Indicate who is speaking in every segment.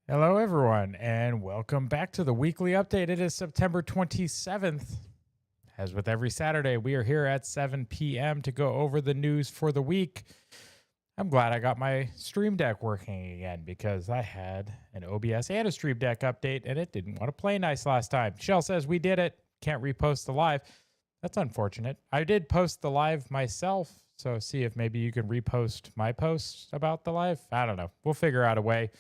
Speaker 1: Hello, everyone, and welcome back to the weekly update. It is September 27th. As with every Saturday, we are here at 7 p.m. to go over the news for the week. I'm glad I got my Stream Deck working again because I had an OBS and a Stream Deck update and it didn't want to play nice last time. Shell says we did it. Can't repost the live. That's unfortunate. I did post the live myself, so see if maybe you can repost my post about the live. I don't know. We'll figure out a way.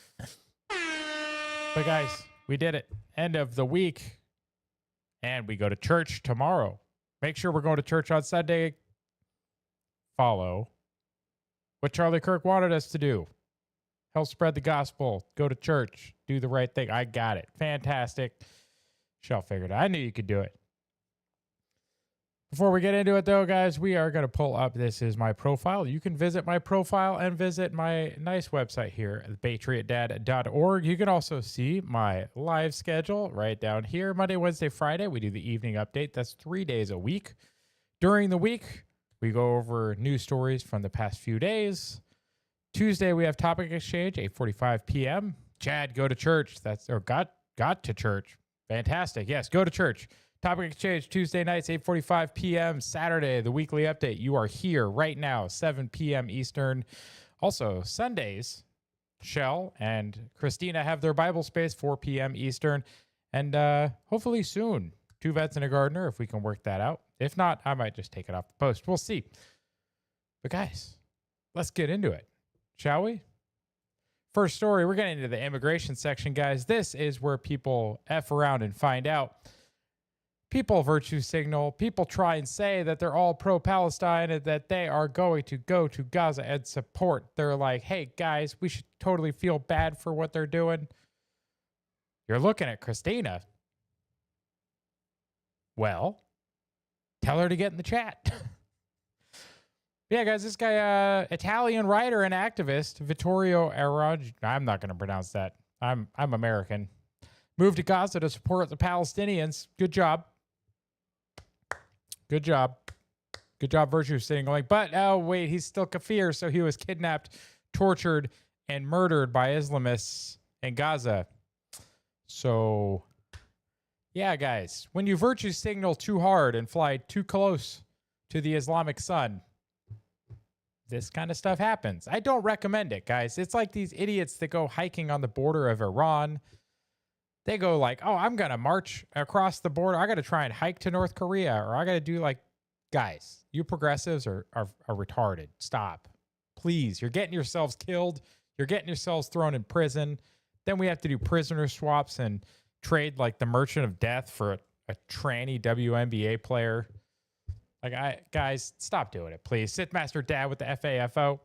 Speaker 1: But guys, we did it. End of the week. And we go to church tomorrow. Make sure we're going to church on Sunday. Follow what Charlie Kirk wanted us to do. Help spread the gospel. Go to church. Do the right thing. I got it. Fantastic. Shell figured it. I knew you could do it. Before we get into it, though, guys, we are going to pull up. This is my profile. You can visit my profile and visit my nice website here at patriotdad.org. You can also see my live schedule right down here. Monday, Wednesday, Friday, we do the evening update. That's 3 days a week. During the week, we go over news stories from the past few days. Tuesday, we have Topic Exchange, 8:45 p.m. Chad, go to church. Got to church. Fantastic. Yes, go to church. Topic Exchange, Tuesday nights, 8:45 p.m. Saturday, the weekly update. You are here right now, 7 p.m. Eastern. Also, Sundays, Shell and Christina have their Bible space, 4 p.m. Eastern. And hopefully soon, Two Vets and a Gardener, if we can work that out. If not, I might just take it off the post. We'll see. But guys, let's get into it, shall we? First story, we're getting into the immigration section, guys. This is where people F around and find out. People virtue signal. People try and say that they're all pro-Palestine and that they are going to go to Gaza and support. They're like, hey, guys, we should totally feel bad for what they're doing. You're looking at Christina. Well, tell her to get in the chat. Yeah, guys, this guy, Italian writer and activist, Vittorio Araujo, I'm not going to pronounce that. I'm American. Moved to Gaza to support the Palestinians. Good job. Good job. Good job, virtue signaling. But, oh, wait, he's still kafir, so he was kidnapped, tortured, and murdered by Islamists in Gaza. So, yeah, guys, when you virtue signal too hard and fly too close to the Islamic sun, this kind of stuff happens. I don't recommend it, guys. It's like these idiots that go hiking on the border of Iran. They go like, oh, I'm going to march across the border. I got to try and hike to North Korea, or I got to do like, guys, you progressives are retarded. Stop. Please. You're getting yourselves killed. You're getting yourselves thrown in prison. Then we have to do prisoner swaps and trade like the Merchant of Death for a tranny WNBA player. Like, guys, stop doing it, please. Sithmaster Dad with the FAFO.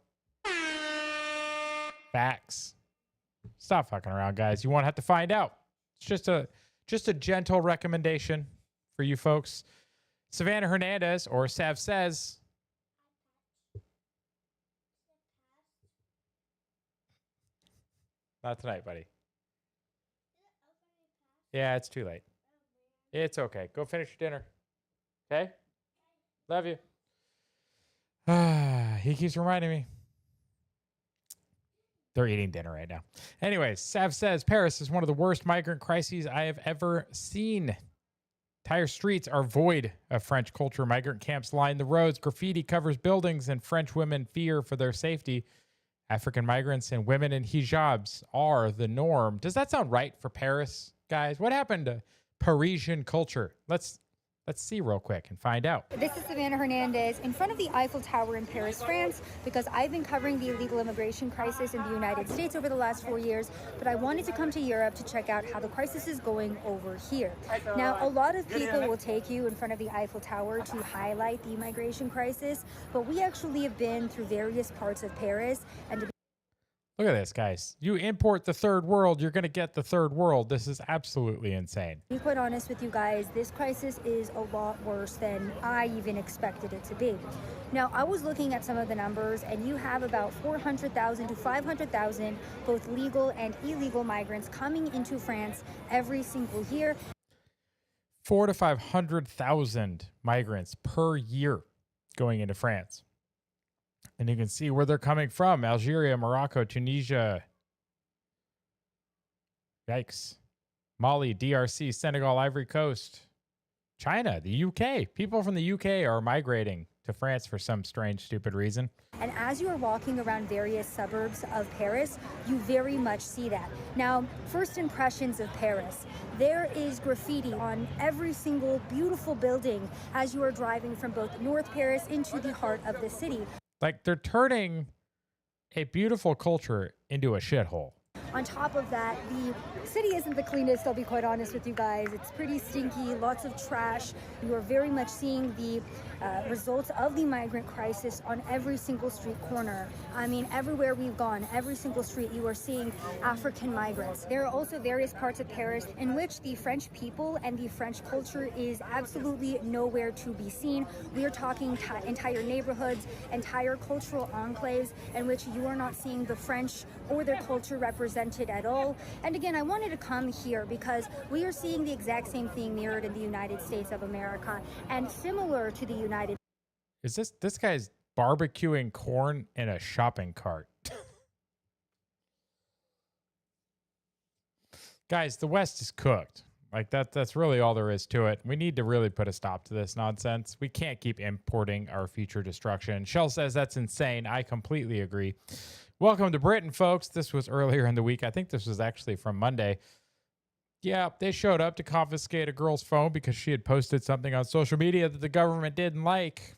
Speaker 1: Facts. Stop fucking around, guys. You won't have to find out. It's just a gentle recommendation for you folks. Savannah Hernandez, or Sav says, not tonight, buddy. Yeah, it's too late. It's okay. Go finish your dinner. Okay? Love you. He keeps reminding me. They're eating dinner right now. Anyways, Sav says, Paris is one of the worst migrant crises I have ever seen. Entire streets are void of French culture. Migrant camps line the roads. Graffiti covers buildings, and French women fear for their safety. African migrants and women in hijabs are the norm. Does that sound right for Paris, guys? What happened to Parisian culture? Let's see real quick and find out.
Speaker 2: This is Savannah Hernandez in front of the Eiffel Tower in Paris, France, because I've been covering the illegal immigration crisis in the United States over the last 4 years, but I wanted to come to Europe to check out how the crisis is going over here. Now, a lot of people will take you in front of the Eiffel Tower to highlight the immigration crisis, but we actually have been through various parts of Paris, and
Speaker 1: Look at this, guys. You import the third world, you're going to get the third world. This is absolutely insane.
Speaker 2: to be quite honest with you guys, this crisis is a lot worse than I even expected it to be. Now, I was looking at some of the numbers, and you have about 400,000 to 500,000 both legal and illegal migrants coming into France every single year.
Speaker 1: 400,000 to 500,000 migrants per year going into France. And you can see where they're coming from: Algeria, Morocco, Tunisia, Yikes. Mali, DRC, Senegal, Ivory Coast, China, the UK. People from the UK are migrating to France for some strange, stupid reason.
Speaker 2: And as you are walking around various suburbs of Paris, you very much see that. Now, first impressions of Paris. There is graffiti on every single beautiful building as you are driving from both North Paris into the heart of the city.
Speaker 1: Like, they're turning a beautiful culture into a shithole.
Speaker 2: On top of that, the city isn't the cleanest, I'll be quite honest with you guys. It's pretty stinky, lots of trash. You are very much seeing the results of the migrant crisis on every single street corner. I mean, everywhere we've gone, every single street, you are seeing African migrants. There are also various parts of Paris in which the French people and the French culture is absolutely nowhere to be seen. We are talking entire neighborhoods, entire cultural enclaves in which you are not seeing the French or their culture represented at all. And again, I wanted to come here because we are seeing the exact same thing mirrored in the United States of America, and similar to the United.
Speaker 1: Is this guy's barbecuing corn in a shopping cart? Guys, the West is cooked. Like that's really all there is to it. We need to really put a stop to this nonsense. We can't keep importing our future destruction. Shell says that's insane. I completely agree. Welcome to Britain, folks. This was earlier in the week. I think this was actually from Monday. Yeah, they showed up to confiscate a girl's phone because she had posted something on social media that the government didn't like.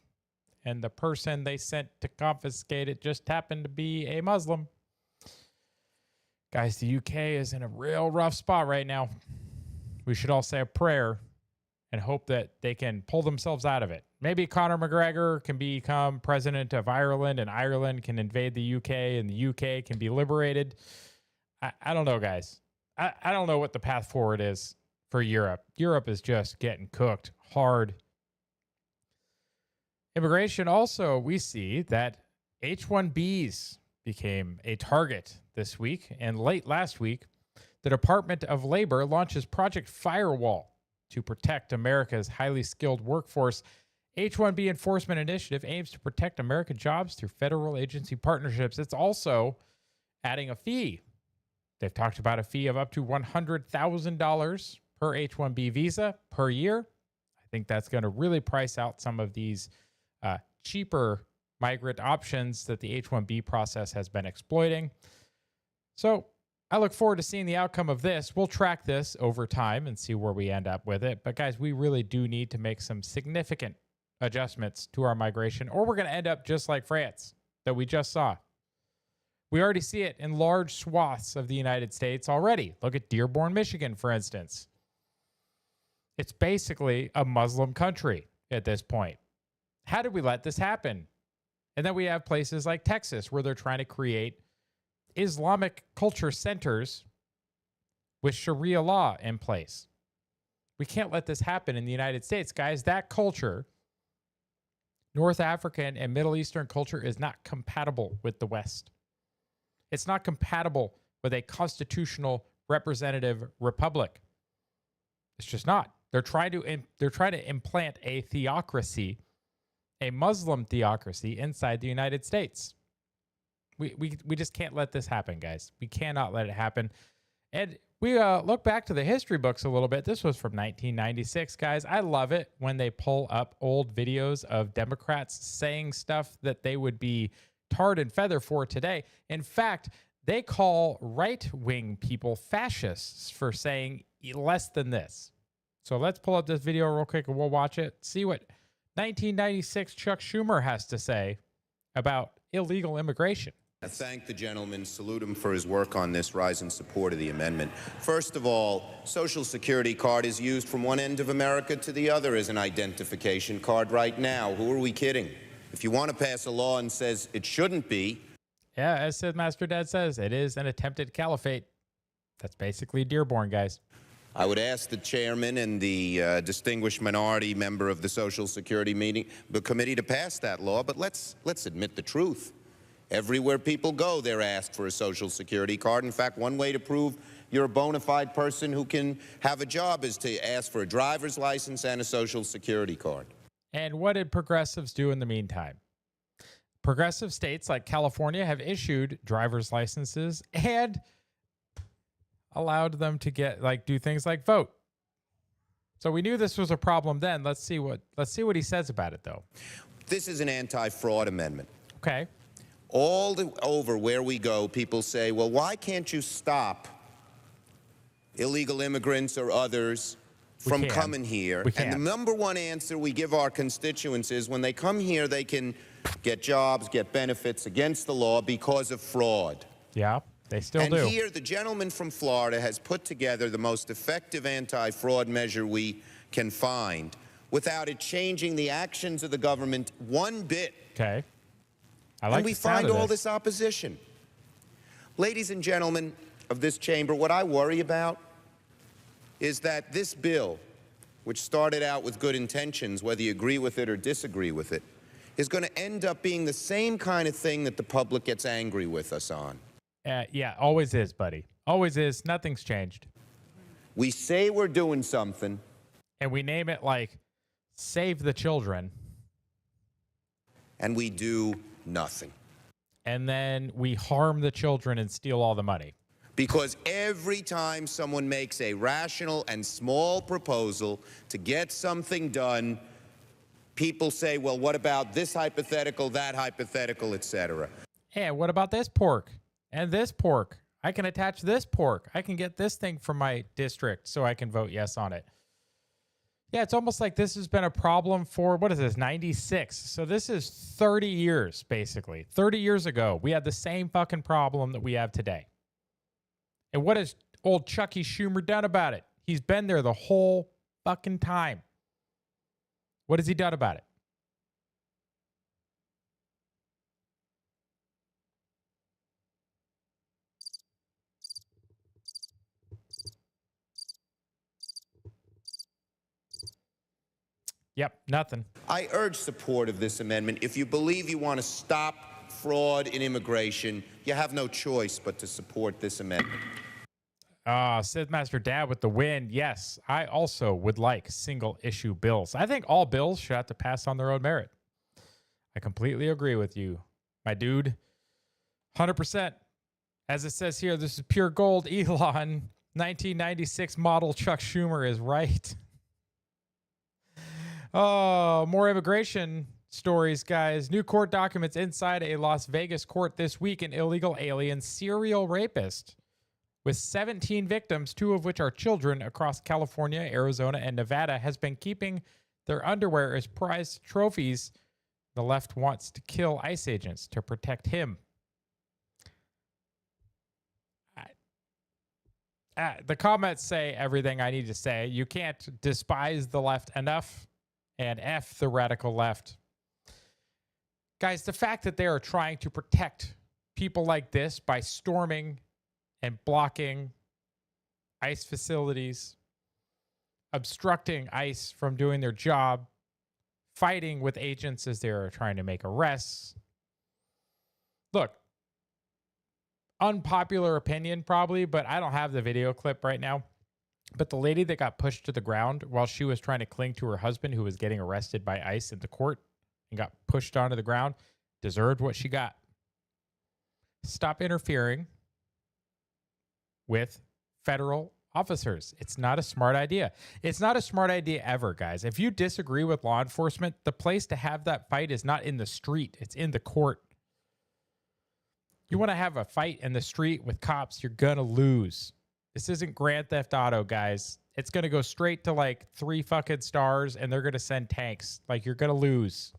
Speaker 1: And the person they sent to confiscate it just happened to be a Muslim. Guys, the UK is in a real rough spot right now. We should all say a prayer and hope that they can pull themselves out of it. Maybe Conor McGregor can become president of Ireland and Ireland can invade the UK and the UK can be liberated. I don't know, guys. I don't know what the path forward is for Europe. Europe is just getting cooked hard. Immigration also, we see that H-1Bs became a target this week. And late last week, the Department of Labor launches Project Firewall to protect America's highly skilled workforce. H-1B enforcement initiative aims to protect American jobs through federal agency partnerships. It's also adding a fee. They've talked about a fee of up to $100,000 per H-1B visa per year. I think that's going to really price out some of these cheaper migrant options that the H-1B process has been exploiting. So I look forward to seeing the outcome of this. We'll track this over time and see where we end up with it. But guys, we really do need to make some significant adjustments to our migration, or we're going to end up just like France that we just saw. We already see it in large swaths of the United States already. Look at Dearborn, Michigan, for instance. It's basically a Muslim country at this point. How did we let this happen? And then we have places like Texas where they're trying to create Islamic culture centers with Sharia law in place. We can't let this happen in the United States, guys. That culture, North African and Middle Eastern culture, is not compatible with the West. It's not compatible with a constitutional representative republic. It's just not. They're trying to implant a theocracy, a Muslim theocracy inside the United States. We just can't let this happen, guys. We cannot let it happen. And we look back to the history books a little bit. This was from 1996, guys. I love it when they pull up old videos of Democrats saying stuff that they would be tarred and feather for today. In fact, they call right-wing people fascists for saying less than this. So let's pull up this video real quick and we'll watch it. See what 1996 Chuck Schumer has to say about illegal immigration.
Speaker 3: I thank the gentleman, salute him for his work on this, rise in support of the amendment. First of all, Social Security card is used from one end of America to the other as an identification card right now. Who are we kidding? If you want to pass a law and says it shouldn't be.
Speaker 1: Yeah, as Sid Master Dad says, it is an attempted caliphate. That's basically Dearborn, guys.
Speaker 3: I would ask the chairman and the distinguished minority member of the Social Security committee to pass that law, but let's admit the truth. Everywhere people go, they're asked for a Social Security card. In fact, one way to prove you're a bona fide person who can have a job is to ask for a driver's license and a Social Security card.
Speaker 1: And what did progressives do in the meantime? Progressive states like California have issued driver's licenses and allowed them to get do things like vote. So we knew this was a problem then. Let's see what he says about it, though.
Speaker 3: This is an anti-fraud amendment.
Speaker 1: Okay.
Speaker 3: Over where we go, people say, well, why can't you stop illegal immigrants or others from coming here? And the number one answer we give our constituents is when they come here, they can get jobs, get benefits against the law because of fraud.
Speaker 1: Yeah, they still do.
Speaker 3: And here, the gentleman from Florida has put together the most effective anti-fraud measure we can find without it changing the actions of the government one bit.
Speaker 1: Okay.
Speaker 3: And we find all this opposition. Ladies and gentlemen of this chamber, what I worry about is that this bill, which started out with good intentions, whether you agree with it or disagree with it, is going to end up being the same kind of thing that the public gets angry with us on.
Speaker 1: Yeah, always is, buddy. Always is. Nothing's changed.
Speaker 3: We say we're doing something.
Speaker 1: And we name it like Save the Children.
Speaker 3: And we do nothing.
Speaker 1: And then we harm the children and steal all the money.
Speaker 3: Because every time someone makes a rational and small proposal to get something done, people say, well, what about this hypothetical, that hypothetical, etc.
Speaker 1: Hey, what about this pork and this pork? I can attach this pork. I can get this thing from my district so I can vote yes on it. Yeah, it's almost like this has been a problem for, what is this, 96? So this is 30 years, basically. 30 years ago, we had the same fucking problem that we have today. And what has old Chucky Schumer done about it? He's been there the whole fucking time. What has he done about it? Yep, nothing.
Speaker 3: I urge support of this amendment. If you believe you want to stop fraud in immigration, you have no choice but to support this amendment.
Speaker 1: Sith Master Dad with the win. Yes, I also would like single issue bills. I think all bills should have to pass on their own merit. I completely agree with you, my dude. 100%. As it says here, this is pure gold. Elon, 1996 model Chuck Schumer is right. Oh, more immigration stories, guys. New court documents inside a Las Vegas court this week. An illegal alien serial rapist with 17 victims, 2 of which are children, across California, Arizona, and Nevada, has been keeping their underwear as prized trophies. The left wants to kill ICE agents to protect him. The comments say everything I need to say. You can't despise the left enough, and F the radical left. Guys, the fact that they are trying to protect people like this by storming and blocking ICE facilities, obstructing ICE from doing their job, fighting with agents as they're trying to make arrests. Look, unpopular opinion probably, but I don't have the video clip right now. But the lady that got pushed to the ground while she was trying to cling to her husband who was getting arrested by ICE in the court and got pushed onto the ground deserved what she got. Stop interfering with federal officers. It's not a smart idea. It's not a smart idea ever, guys. If you disagree with law enforcement, the place to have that fight is not in the street. It's in the court. You want to have a fight in the street with cops, you're going to lose. This isn't Grand Theft Auto, guys. It's going to go straight to like 3 fucking stars and they're going to send tanks. Like, you're going to lose.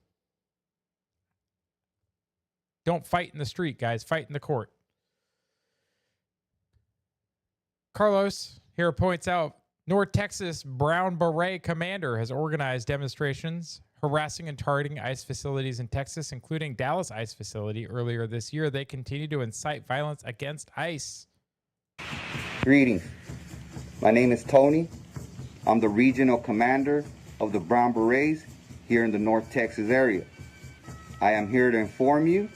Speaker 1: Don't fight in the street, guys. Fight in the court. Carlos here points out North Texas Brown Beret commander has organized demonstrations harassing and targeting ICE facilities in Texas, including Dallas ICE facility earlier this year. They continue to incite violence against ICE.
Speaker 4: Greetings. My name is Tony. I'm the regional commander of the Brown Berets here in the North Texas area. I am here to inform you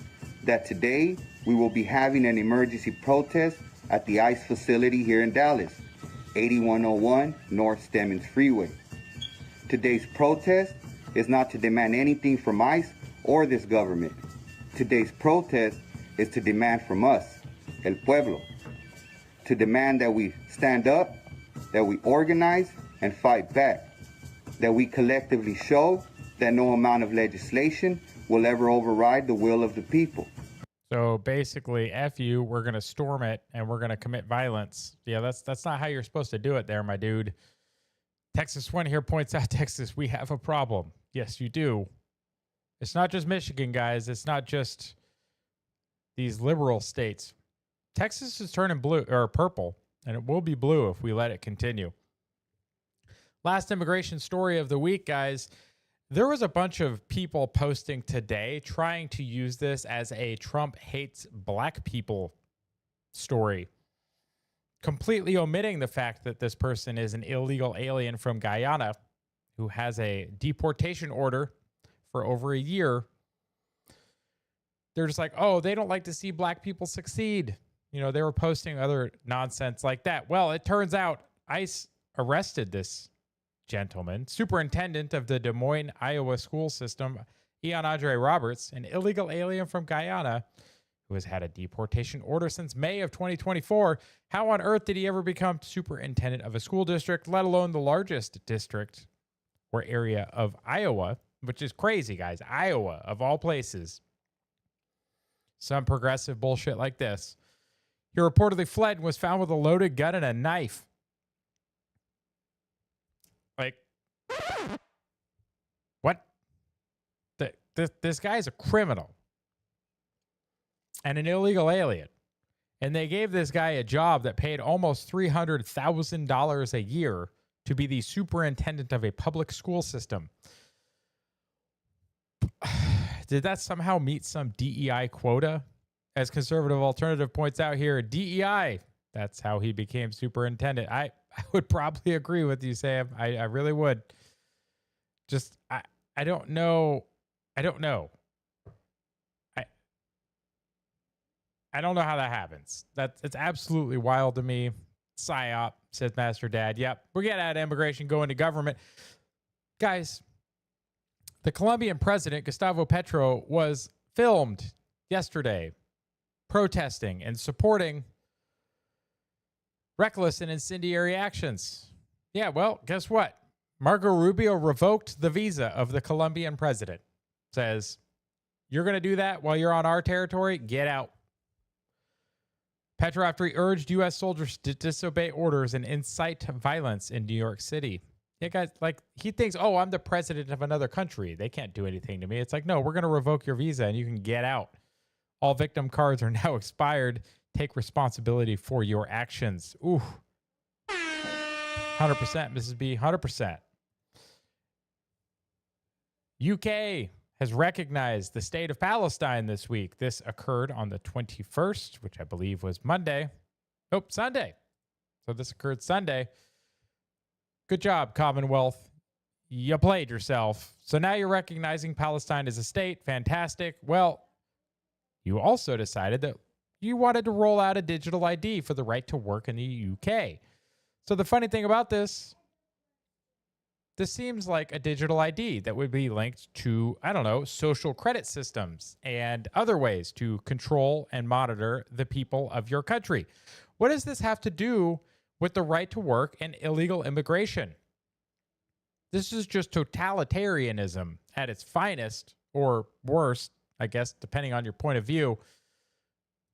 Speaker 4: that today we will be having an emergency protest at the ICE facility here in Dallas, 8101 North Stemmons Freeway. Today's protest is not to demand anything from ICE or this government. Today's protest is to demand from us, el pueblo. to demand that we stand up, that we organize and fight back, that we collectively show that no amount of legislation will ever override the will of the people.
Speaker 1: So basically, F you, we're going to storm it and we're going to commit violence. Yeah, that's not how you're supposed to do it there, my dude. Texas One here points out, Texas, we have a problem. Yes, you do. It's not just Michigan, guys. It's not just these liberal states. Texas is turning blue or purple, and it will be blue if we let it continue. Last immigration story of the week, guys. There was a bunch of people posting today trying to use this as a Trump hates black people story, completely omitting the fact that this person is an illegal alien from Guyana who has a deportation order for over a year. They're just like, oh, they don't like to see black people succeed. You know, they were posting other nonsense like that. Well, it turns out ICE arrested this gentleman, superintendent of the Des Moines, Iowa school system, Ian Andre Roberts, an illegal alien from Guyana who has had a deportation order since May of 2024. How on earth did he ever become superintendent of a school district, let alone the largest district or area of Iowa, which is crazy, guys. Iowa, of all places. Some progressive bullshit like this. He reportedly fled and was found with a loaded gun and a knife. Like, what? This guy's a criminal and an illegal alien. And they gave this guy a job that paid almost $300,000 a year to be the superintendent of a public school system. Did that somehow meet some DEI quota? As Conservative Alternative points out here, DEI, that's how he became superintendent. I would probably agree with you, Sam. I really would. Just, I don't know. I don't know. I don't know how that happens. It's absolutely wild to me. PSYOP, says Master Dad. Yep, we're getting out of immigration, going to government. Guys, the Colombian president, Gustavo Petro, was filmed yesterday protesting and supporting reckless and incendiary actions. Yeah, well, guess what? Marco Rubio revoked the visa of the Colombian president. Says, you're going to do that while you're on our territory? Get out. Petro, after he urged U.S. soldiers to disobey orders and incite violence in New York City. Yeah, guys, like, he thinks, oh, I'm the president of another country. They can't do anything to me. It's like, no, we're going to revoke your visa and you can get out. All victim cards are now expired. Take responsibility for your actions. Ooh. 100%, Mrs. B, 100%. UK has recognized the state of Palestine this week. This occurred on the 21st, which I believe was Monday. Nope, Sunday. So this occurred Sunday. Good job, Commonwealth. You played yourself. So now you're recognizing Palestine as a state. Fantastic. Well, you also decided that you wanted to roll out a digital ID for the right to work in the UK. So the funny thing about this seems like a digital ID that would be linked to, I don't know, social credit systems and other ways to control and monitor the people of your country. What does this have to do with the right to work and illegal immigration? This is just totalitarianism at its finest, or worst, I guess, depending on your point of view.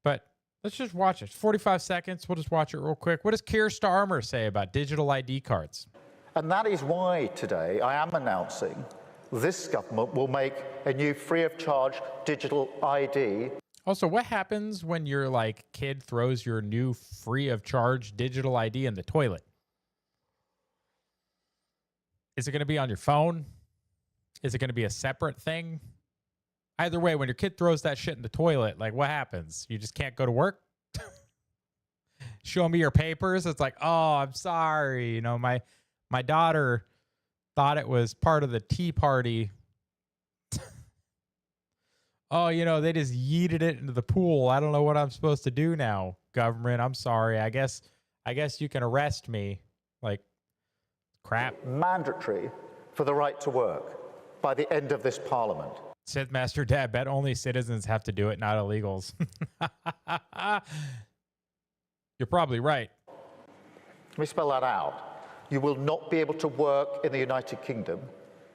Speaker 1: But let's just watch it. 45 seconds. We'll just watch it real quick. What does Keir Starmer say about digital ID cards?
Speaker 5: And that is why today I am announcing this government will make a new free-of-charge digital ID.
Speaker 1: Also, what happens when your kid throws your new free-of-charge digital ID in the toilet? Is it going to be on your phone? Is it going to be a separate thing? Either way, when your kid throws that shit in the toilet, what happens? You just can't go to work? Show me your papers. It's like, oh, I'm sorry. My daughter thought it was part of the Tea Party. Oh, they just yeeted it into the pool. I don't know what I'm supposed to do now, government. I'm sorry. I guess you can arrest me. Crap.
Speaker 5: Mandatory for the right to work by the end of this parliament.
Speaker 1: Said Master Dad, bet only citizens have to do it, not illegals. You're probably right.
Speaker 5: Let me spell that out. You will not be able to work in the United Kingdom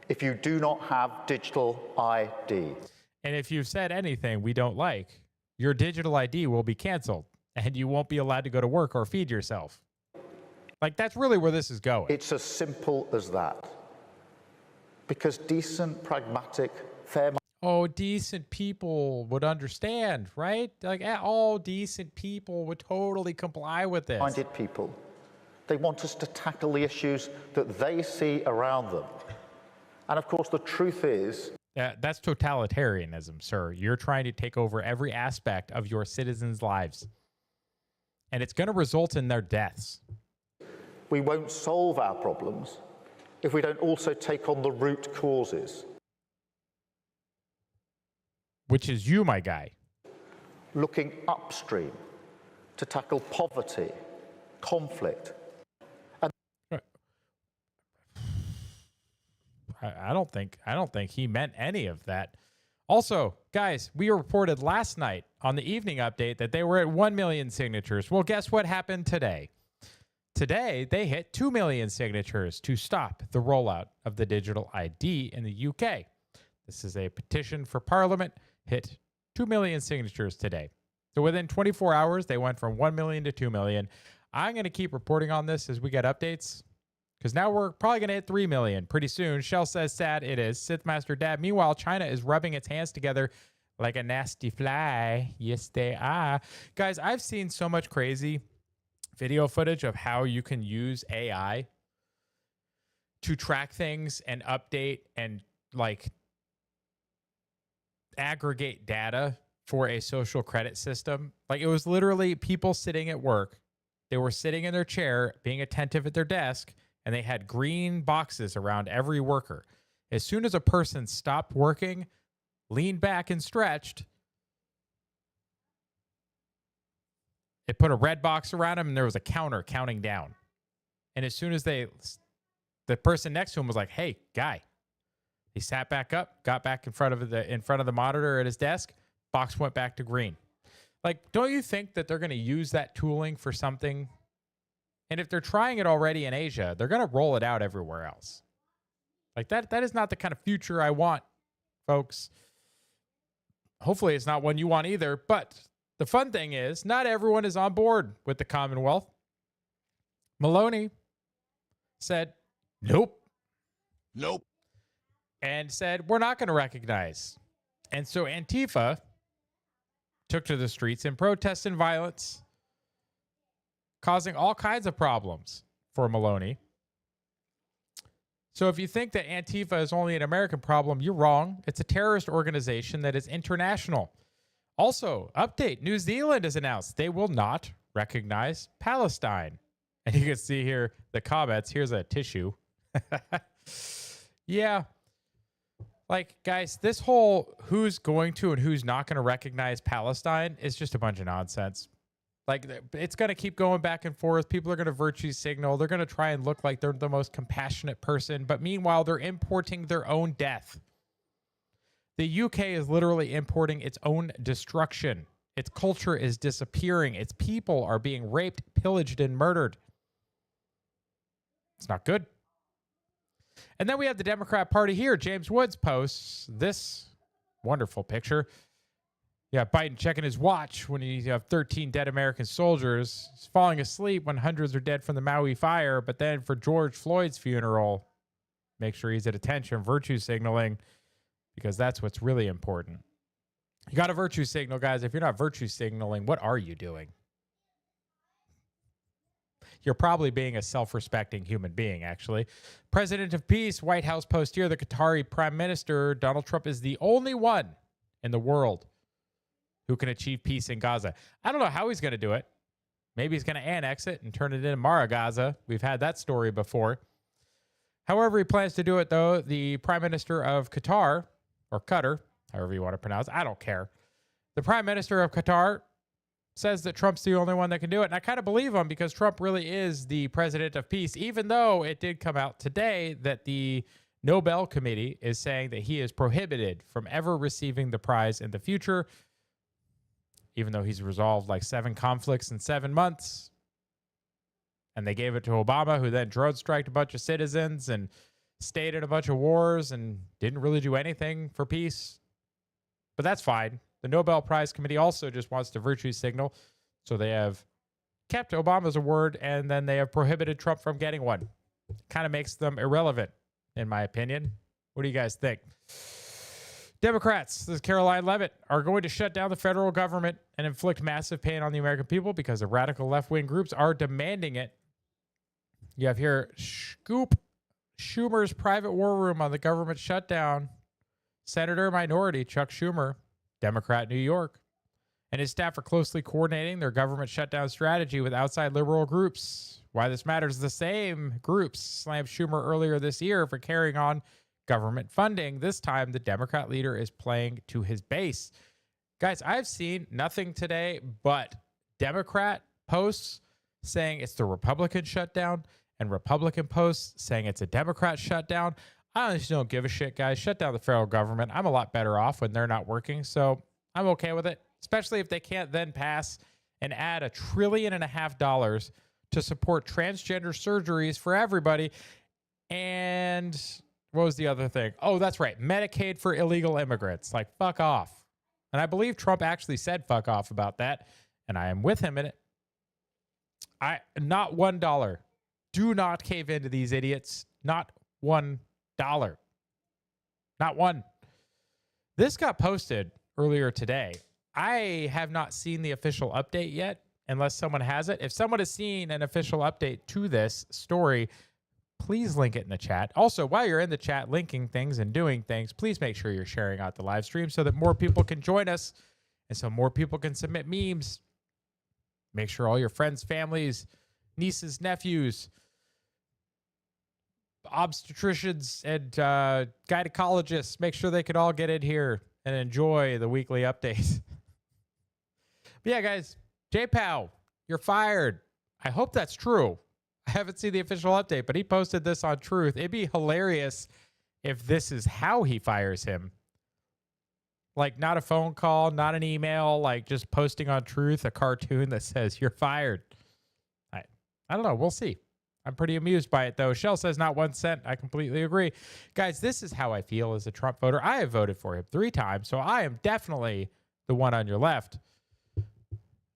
Speaker 5: if you do not have digital ID.
Speaker 1: And if you've said anything we don't like, your digital ID will be canceled and you won't be allowed to go to work or feed yourself. Like, that's really where this is going.
Speaker 5: It's as simple as that. Because decent, pragmatic, fair
Speaker 1: Oh, decent people would understand, right? Like, all decent people would totally comply with this.
Speaker 5: minded people, they want us to tackle the issues that they see around them. And of course, the truth is,
Speaker 1: That's totalitarianism, sir. You're trying to take over every aspect of your citizens' lives. And it's going to result in their deaths.
Speaker 5: we won't solve our problems if we don't also take on the root causes.
Speaker 1: Which is you, my guy.
Speaker 5: Looking upstream to tackle poverty, conflict.
Speaker 1: I don't think he meant any of that. Also, guys, we reported last night on the evening update that they were at 1 million signatures. Well, guess what happened today? Today, they hit 2 million signatures to stop the rollout of the digital ID in the UK. This is a petition for Parliament, hit 2 million signatures today. So within 24 hours, they went from 1 million to 2 million. I'm going to keep reporting on this as we get updates, because now we're probably going to hit 3 million pretty soon. Shell says sad it is. Sith Master Dad. Meanwhile, China is rubbing its hands together like a nasty fly. Yes, they are. Guys, I've seen so much crazy video footage of how you can use AI to track things and update and like aggregate data for a social credit system. Like, it was literally people sitting at work. They were sitting in their chair, being attentive at their desk, and they had green boxes around every worker. As soon as a person stopped working, leaned back and stretched, it put a red box around him, and there was a counter counting down. And as soon as the person next to him was like, "Hey, guy," he sat back up, got back in front of the monitor at his desk. Box went back to green. Like, don't you think that they're going to use that tooling for something? And if they're trying it already in Asia, they're going to roll it out everywhere else. Like, that is not the kind of future I want, folks. Hopefully it's not one you want either. But the fun thing is, not everyone is on board with the Commonwealth. Maloney said, nope. And said, we're not going to recognize. And so Antifa took to the streets in protest and violence, causing all kinds of problems for Maloney. So if you think that Antifa is only an American problem, you're wrong. It's a terrorist organization that is international. Also, update, New Zealand has announced they will not recognize Palestine. And you can see here the comments. Here's a tissue. Yeah. Like, guys, this whole who's going to and who's not going to recognize Palestine is just a bunch of nonsense. Like, it's going to keep going back and forth. People are going to virtue signal. They're going to try and look like they're the most compassionate person. But meanwhile, they're importing their own death. The UK is literally importing its own destruction. Its culture is disappearing. Its people are being raped, pillaged, and murdered. It's not good. And then we have the Democrat Party here. James Woods posts this wonderful picture. Yeah, Biden checking his watch when you have 13 dead American soldiers. He's falling asleep when hundreds are dead from the Maui fire. But then for George Floyd's funeral, make sure he's at attention, virtue signaling, because that's what's really important. You got to virtue signal, guys. If you're not virtue signaling, what are you doing? You're probably being a self-respecting human being, actually. President of Peace, White House post here, the Qatari Prime Minister, Donald Trump is the only one in the world who can achieve peace in Gaza. I don't know how he's going to do it. Maybe he's going to annex it and turn it into MAHA Gaza. We've had that story before. However he plans to do it, though, the Prime Minister of Qatar, or Qatar, however you want to pronounce it, I don't care. The Prime Minister of Qatar says that Trump's the only one that can do it. And I kind of believe him, because Trump really is the president of peace, even though it did come out today that the Nobel Committee is saying that he is prohibited from ever receiving the prize in the future, even though he's resolved like 7 conflicts in 7 months. And they gave it to Obama, who then drone striked a bunch of citizens and stayed in a bunch of wars and didn't really do anything for peace. But that's fine. The Nobel Prize Committee also just wants to virtue signal. So they have kept Obama's award, and then they have prohibited Trump from getting one. Kind of makes them irrelevant, in my opinion. What do you guys think? Democrats, this is Caroline Leavitt, are going to shut down the federal government and inflict massive pain on the American people because the radical left-wing groups are demanding it. You have here Scoop Schumer's private war room on the government shutdown. Senator Minority Chuck Schumer, Democrat, New York, and his staff are closely coordinating their government shutdown strategy with outside liberal groups. Why this matters, the same groups slammed Schumer earlier this year for carrying on government funding. This time, the Democrat leader is playing to his base. Guys, I've seen nothing today but Democrat posts saying it's the Republican shutdown and Republican posts saying it's a Democrat shutdown. I just don't give a shit, guys. Shut down the federal government. I'm a lot better off when they're not working, so I'm okay with it, especially if they can't then pass and add $1.5 trillion to support transgender surgeries for everybody. And what was the other thing? Oh, that's right. Medicaid for illegal immigrants. Like, fuck off. And I believe Trump actually said fuck off about that. And I am with him in it. Not $1. Do not cave into these idiots. Not $1. Not one. This got posted earlier today. I have not seen the official update yet, unless someone has it. If someone has seen an official update to this story, please link it in the chat. Also, while you're in the chat linking things and doing things, please make sure you're sharing out the live stream so that more people can join us and so more people can submit memes. Make sure all your friends, families, nieces, nephews, obstetricians, and gynecologists, make sure they could all get in here and enjoy the weekly updates. But yeah, guys, J-Pow, you're fired. I hope that's true. I haven't seen the official update, but he posted this on Truth. It'd be hilarious if this is how he fires him. Like, not a phone call, not an email, like just posting on Truth a cartoon that says you're fired. I don't know. We'll see. I'm pretty amused by it, though. Shell says not 1 cent. I completely agree. Guys, this is how I feel as a Trump voter. I have voted for him 3 times, so I am definitely the one on your left.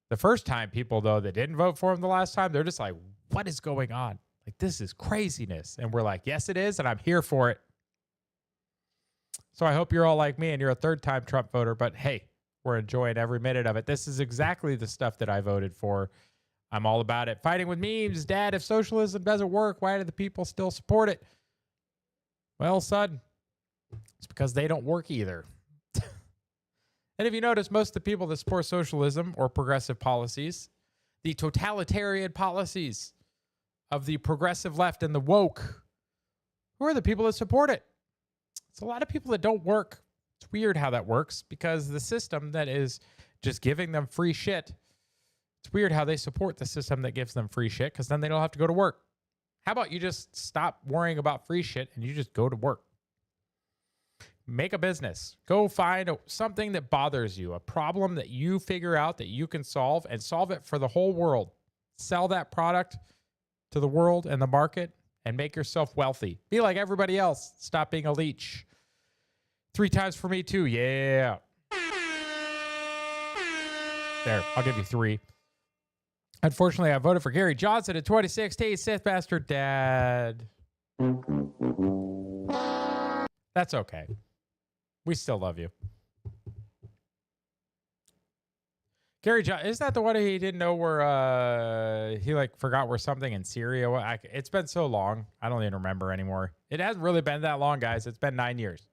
Speaker 1: The first time people, though, that didn't vote for him the last time, they're just like, what is going on? Like, this is craziness. And we're like, yes, it is, and I'm here for it. So I hope you're all like me and you're a third-time Trump voter, but hey, we're enjoying every minute of it. This is exactly the stuff that I voted for. I'm all about it. Fighting with memes. Dad, if socialism doesn't work, why do the people still support it? Well, son, it's because they don't work either. And if you notice, most of the people that support socialism or progressive policies, the totalitarian policies of the progressive left and the woke, who are the people that support it? It's a lot of people that don't work. It's weird how that works because the system that is just giving them free shit, it's weird how they support the system that gives them free shit because then they don't have to go to work. How about you just stop worrying about free shit and you just go to work? Make a business. Go find something that bothers you, a problem that you figure out that you can solve and solve it for the whole world. Sell that product to the world and the market and make yourself wealthy. Be like everybody else. Stop being a leech. 3 times for me too. Yeah. There, I'll give you 3. Unfortunately, I voted for Gary Johnson in 2016. Sith Bastard Dad. That's okay. We still love you. Gary Johnson, is that the one he didn't know where he like forgot where something in Syria? It's been so long. I don't even remember anymore. It hasn't really been that long, guys. It's been 9 years.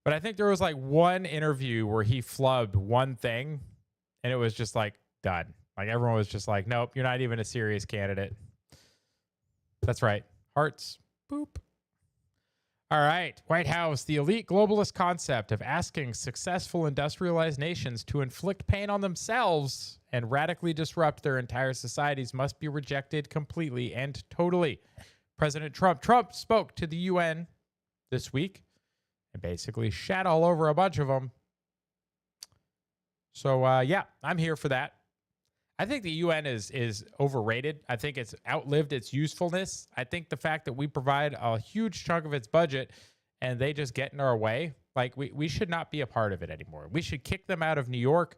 Speaker 1: But I think there was like one interview where he flubbed one thing and it was just like done. Like everyone was just like, nope, you're not even a serious candidate. That's right. Hearts. Boop. All right. White House, the elite globalist concept of asking successful industrialized nations to inflict pain on themselves and radically disrupt their entire societies must be rejected completely and totally. President Trump spoke to the UN this week and basically shat all over a bunch of them. So, yeah, I'm here for that. I think the UN is overrated. I think it's outlived its usefulness. I think the fact that we provide a huge chunk of its budget and they just get in our way, like we should not be a part of it anymore. We should kick them out of New York.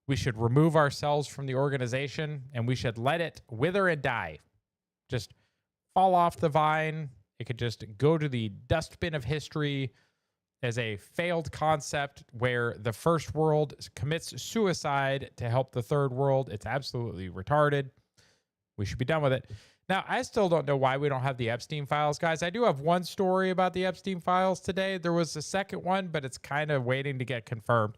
Speaker 1: We should remove ourselves from the organization, and we should let it wither and die. Just fall off the vine. It could just go to the dustbin of history as a failed concept where the first world commits suicide to help the third world. It's absolutely retarded. We should be done with it. Now, I still don't know why we don't have the Epstein files, guys. I do have one story about the Epstein files today. There was a second one, but it's kind of waiting to get confirmed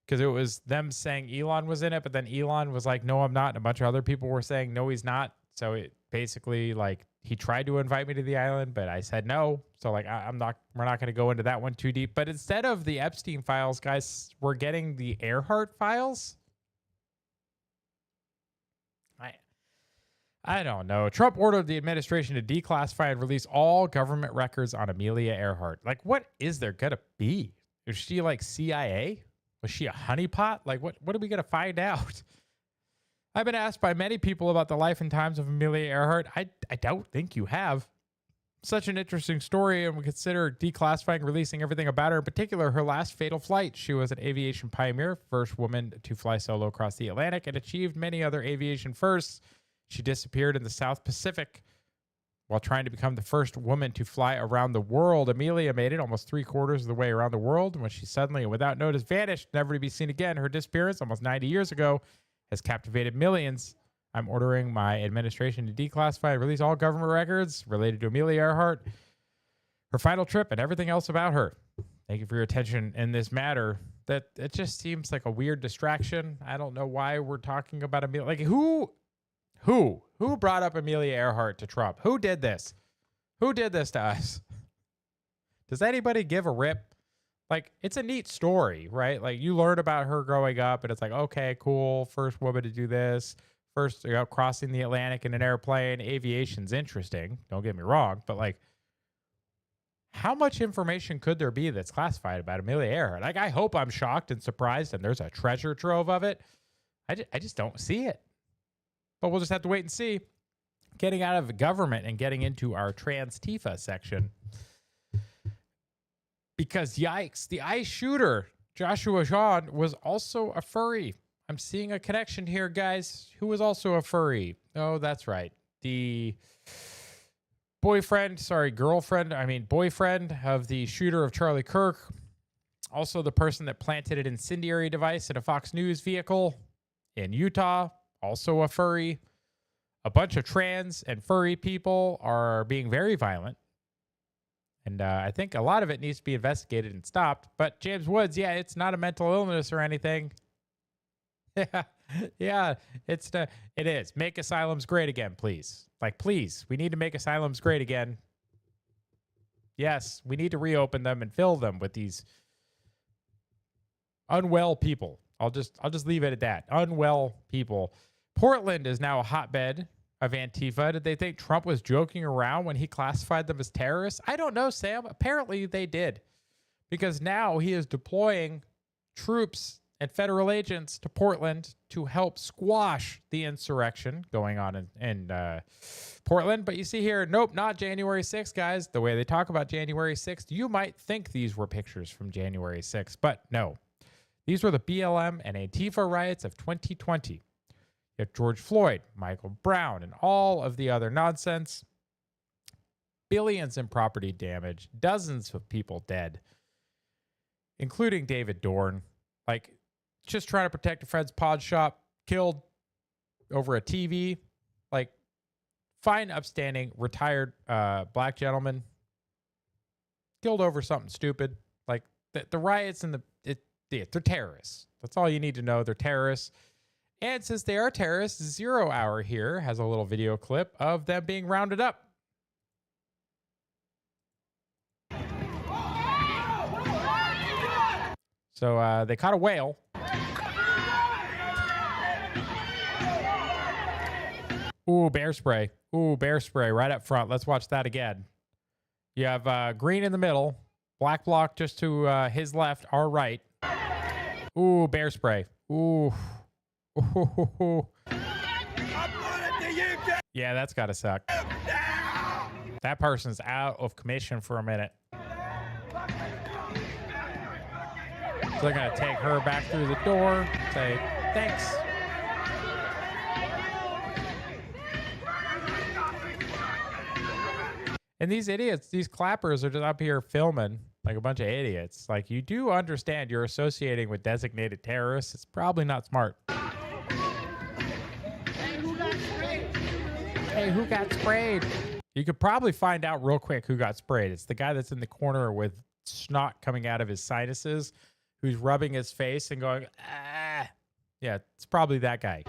Speaker 1: because it was them saying Elon was in it, but then Elon was like, no, I'm not. And a bunch of other people were saying, no, he's not. So it basically, like, he tried to invite me to the island, but I said no. So, like, we're not going to go into that one too deep. But instead of the Epstein files, guys, we're getting the Earhart files. I don't know. Trump ordered the administration to declassify and release all government records on Amelia Earhart. Like, what is there going to be? Is she like CIA? Was she a honeypot? Like, what are we going to find out? I've been asked by many people about the life and times of Amelia Earhart. I don't think you have. Such an interesting story, and we consider declassifying and releasing everything about her, in particular her last fatal flight. She was an aviation pioneer, first woman to fly solo across the Atlantic, and achieved many other aviation firsts. She disappeared in the South Pacific while trying to become the first woman to fly around the world. Amelia made it almost 3/4 of the way around the world when she suddenly and without notice vanished, never to be seen again. Her disappearance almost 90 years ago has captivated millions. I'm ordering my administration to declassify and release all government records related to Amelia Earhart, her final trip, and everything else about her. Thank you for your attention in this matter. That it just seems like a weird distraction. I don't know why we're talking about Amelia. Like, who brought up Amelia Earhart to Trump? Who did this? Who did this to us? Does anybody give a rip? Like, it's a neat story, right? Like, you learn about her growing up, and it's like, okay, cool. First woman to do this. First, crossing the Atlantic in an airplane. Aviation's interesting. Don't get me wrong. But, like, how much information could there be that's classified about Amelia Earhart? Like, I hope I'm shocked and surprised, and there's a treasure trove of it. I just don't see it. But we'll just have to wait and see. Getting out of the government and getting into our Trans-Tifa section. Because, yikes, the ice shooter, Joshua John, was also a furry. I'm seeing a connection here, guys. Who was also a furry? Oh, that's right. The boyfriend of the shooter of Charlie Kirk. Also the person that planted an incendiary device in a Fox News vehicle in Utah. Also a furry. A bunch of trans and furry people are being very violent. And I think a lot of it needs to be investigated and stopped. But James Woods, yeah, it's not a mental illness or anything. Yeah, it is. Make asylums great again, please. Like, please, we need to make asylums great again. Yes, we need to reopen them and fill them with these unwell people. I'll just leave it at that. Unwell people. Portland is now a hotbed of Antifa. Did they think Trump was joking around when he classified them as terrorists? I don't know, Sam. Apparently they did. Because now he is deploying troops and federal agents to Portland to help squash the insurrection going on in Portland. But you see here, nope, not January 6th, guys. The way they talk about January 6th, you might think these were pictures from January 6th, but no. These were the BLM and Antifa riots of 2020. You have George Floyd, Michael Brown, and all of the other nonsense. Billions in property damage, dozens of people dead, including David Dorn. Like, just trying to protect a friend's pod shop, killed over a TV. Like, fine, upstanding, retired black gentleman, killed over something stupid. Like, the riots and they're terrorists. That's all you need to know. They're terrorists. And since they are terrorists, 0 Hour here has a little video clip of them being rounded up. So they caught a whale. Ooh, bear spray. Ooh, bear spray right up front. Let's watch that again. You have green in the middle, black block just to his left, our right. Ooh, bear spray. Ooh. Ooh. Yeah, that's got to suck. That person's out of commission for a minute. So they're going to take her back through the door, say, thanks. And these idiots, these clappers are just up here filming like a bunch of idiots. Like, you do understand you're associating with designated terrorists. It's probably not smart. Hey, who got sprayed? You could probably find out real quick who got sprayed. It's the guy that's in the corner with snot coming out of his sinuses, who's rubbing his face and going, ah. Yeah, it's probably that guy.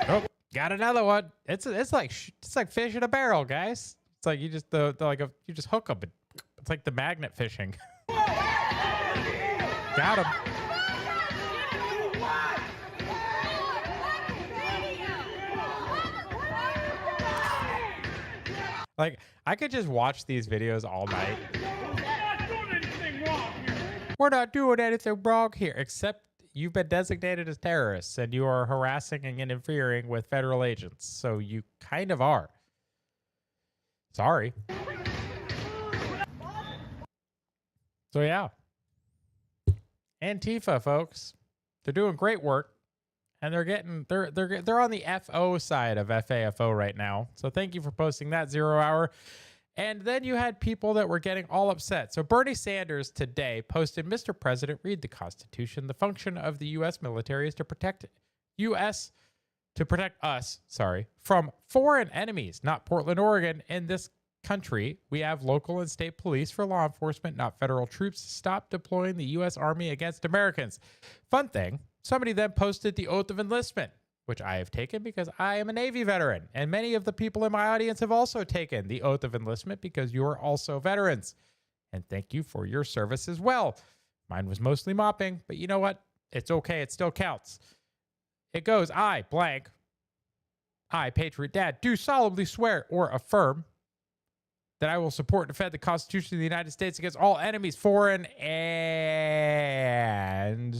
Speaker 1: Oh, got another one. It's like fish in a barrel, guys. It's like you just you just hook them. It's like the magnet fishing. Got him. Like, I could just watch these videos all night. We're not doing anything wrong here, except you've been designated as terrorists and you are harassing and interfering with federal agents. So you kind of are. Sorry. So yeah. Antifa, folks. They're doing great work. And they're on the FO side of FAFO right now. So thank you for posting that 0 hour. And then you had people that were getting all upset. So Bernie Sanders today posted, Mr. President, read the Constitution. The function of the U.S. military is to protect us, from foreign enemies, not Portland, Oregon. In this country, we have local and state police for law enforcement, not federal troops. Stop deploying the U.S. Army against Americans. Fun thing. Somebody then posted the oath of enlistment, which I have taken because I am a Navy veteran. And many of the people in my audience have also taken the oath of enlistment because you are also veterans. And thank you for your service as well. Mine was mostly mopping, but you know what? It's okay. It still counts. It goes, I, blank, I, Patriot Dad, do solemnly swear or affirm that I will support and defend the Constitution of the United States against all enemies, foreign and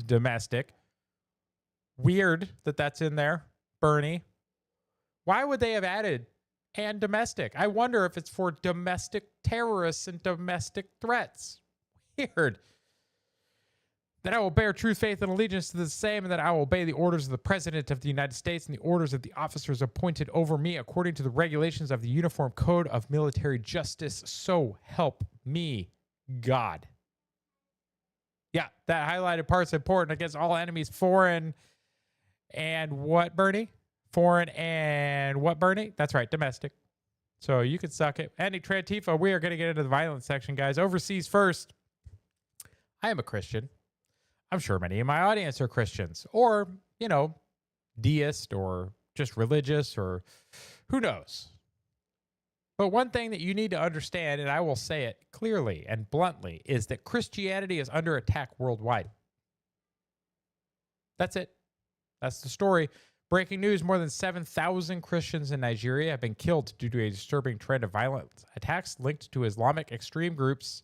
Speaker 1: domestic. Weird that that's in there, Bernie. Why would they have added and domestic? I wonder if it's for domestic terrorists and domestic threats. Weird. That I will bear true faith and allegiance to the same, and that I will obey the orders of the President of the United States and the orders of the officers appointed over me according to the regulations of the Uniform Code of Military Justice. So help me, God. Yeah, that highlighted part's important. Against all enemies, foreign and what, Bernie? Foreign and what, Bernie? That's right, domestic. So you can suck it. Ending Trans-Tifa, we are going to get into the violence section, guys. Overseas first. I am a Christian. I'm sure many in my audience are Christians or, deist or just religious or who knows. But one thing that you need to understand, and I will say it clearly and bluntly, is that Christianity is under attack worldwide. That's it. That's the story. Breaking news, more than 7,000 Christians in Nigeria have been killed due to a disturbing trend of violent attacks linked to Islamic extreme groups.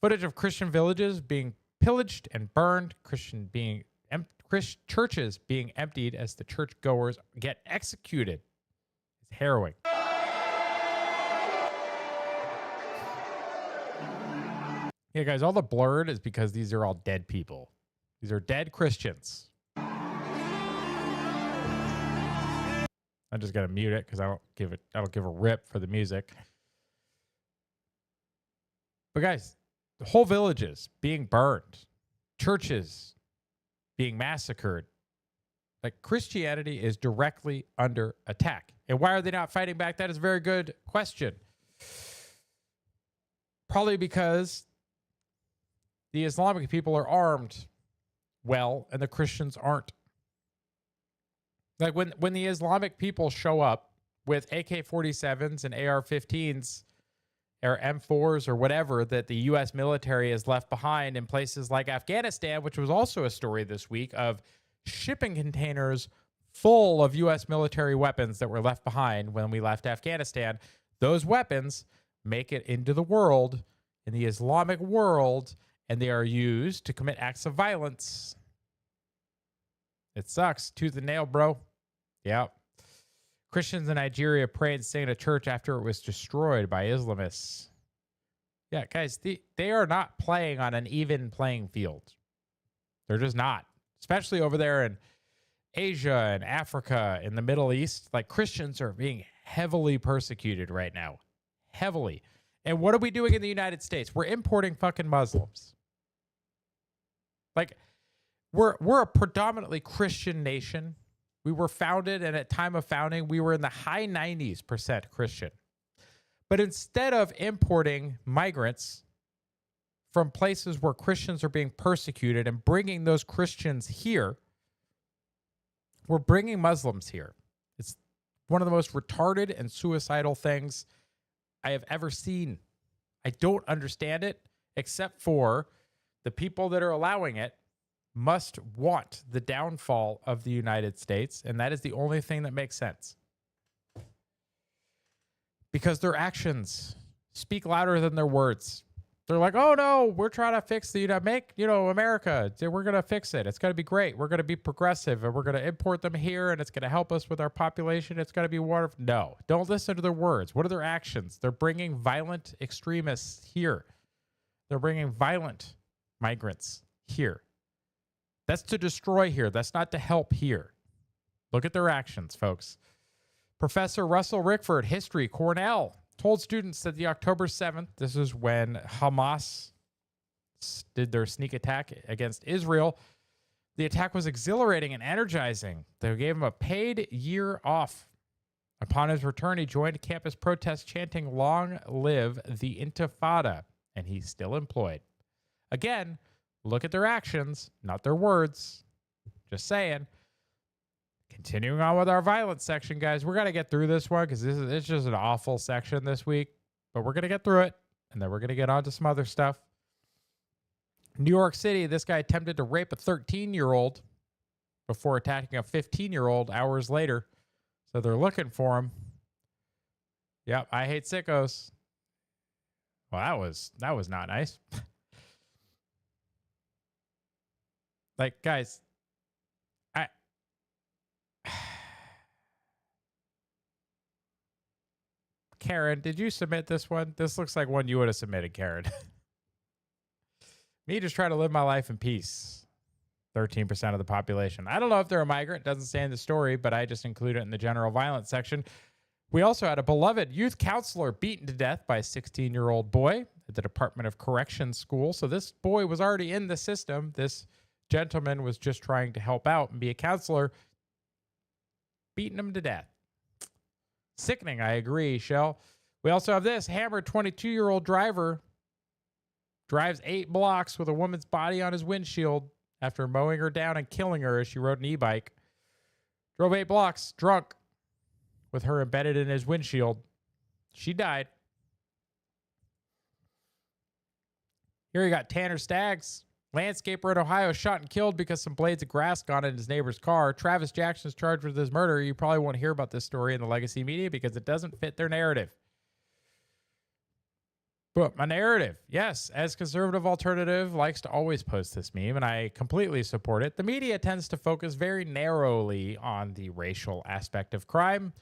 Speaker 1: Footage of Christian villages being pillaged and burned, churches being emptied as the churchgoers get executed. It's harrowing. Yeah, guys, all the blurred is because these are all dead people. These are dead Christians. I'm just gonna mute it because I don't give a rip for the music. But guys, the whole villages being burned, churches being massacred. Like, Christianity is directly under attack. And why are they not fighting back? That is a very good question. Probably because the Islamic people are armed well and the Christians aren't. Like, when the Islamic people show up with AK-47s and AR-15s or M4s or whatever that the U.S. military has left behind in places like Afghanistan, which was also a story this week of shipping containers full of U.S. military weapons that were left behind when we left Afghanistan. Those weapons make it into the world, in the Islamic world, and they are used to commit acts of violence. It sucks. Tooth and nail, bro. Yep. Christians in Nigeria prayed and sang in a church after it was destroyed by Islamists. Yeah, guys, they are not playing on an even playing field. They're just not. Especially over there in Asia and Africa, in the Middle East. Like, Christians are being heavily persecuted right now. Heavily. And what are we doing in the United States? We're importing fucking Muslims. Like, we're a predominantly Christian nation. We were founded, and at time of founding, we were in the high 90% Christian. But instead of importing migrants from places where Christians are being persecuted and bringing those Christians here, we're bringing Muslims here. It's one of the most retarded and suicidal things I have ever seen. I don't understand it, except for the people that are allowing it must want the downfall of the United States, and that is the only thing that makes sense. Because their actions speak louder than their words. They're like, oh no, we're trying to fix America. We're going to fix it. It's going to be great. We're going to be progressive, and we're going to import them here, and it's going to help us with our population. It's going to be wonderful. No, don't listen to their words. What are their actions? They're bringing violent extremists here. They're bringing violent migrants here. That's to destroy here. That's not to help here. Look at their actions, folks. Professor Russell Rickford, history, Cornell, told students that the October 7th, this is when Hamas did their sneak attack against Israel, the attack was exhilarating and energizing. They gave him a paid year off. Upon his return, he joined campus protests chanting, "Long live the Intifada," and he's still employed. Again, look at their actions, not their words. Just saying. Continuing on with our violence section, guys. We're going to get through this one because it's just an awful section this week. But we're going to get through it, and then we're going to get on to some other stuff. New York City, this guy attempted to rape a 13-year-old before attacking a 15-year-old hours later. So they're looking for him. Yep, I hate sickos. Well, that was not nice. Like, guys, Karen, did you submit this one? This looks like one you would have submitted, Karen. Me just trying to live my life in peace. 13% of the population. I don't know if they're a migrant. Doesn't say in the story, but I just include it in the general violence section. We also had a beloved youth counselor beaten to death by a 16-year-old boy at the Department of Corrections school. So this boy was already in the system. This gentleman was just trying to help out and be a counselor, beating him to death. Sickening, I agree, Shell. We also have this hammered 22-year-old driver drives 8 blocks with a woman's body on his windshield after mowing her down and killing her as she rode an e-bike. Drove 8 blocks drunk with her embedded in his windshield. She died. Here you got Tanner Staggs, landscaper in Ohio, shot and killed because some blades of grass got in his neighbor's car. Travis Jackson is charged with his murder. You probably won't hear about this story in the legacy media because it doesn't fit their narrative. But my narrative, yes, as conservative alternative likes to always post this meme, and I completely support it. The media tends to focus very narrowly on the racial aspect of crime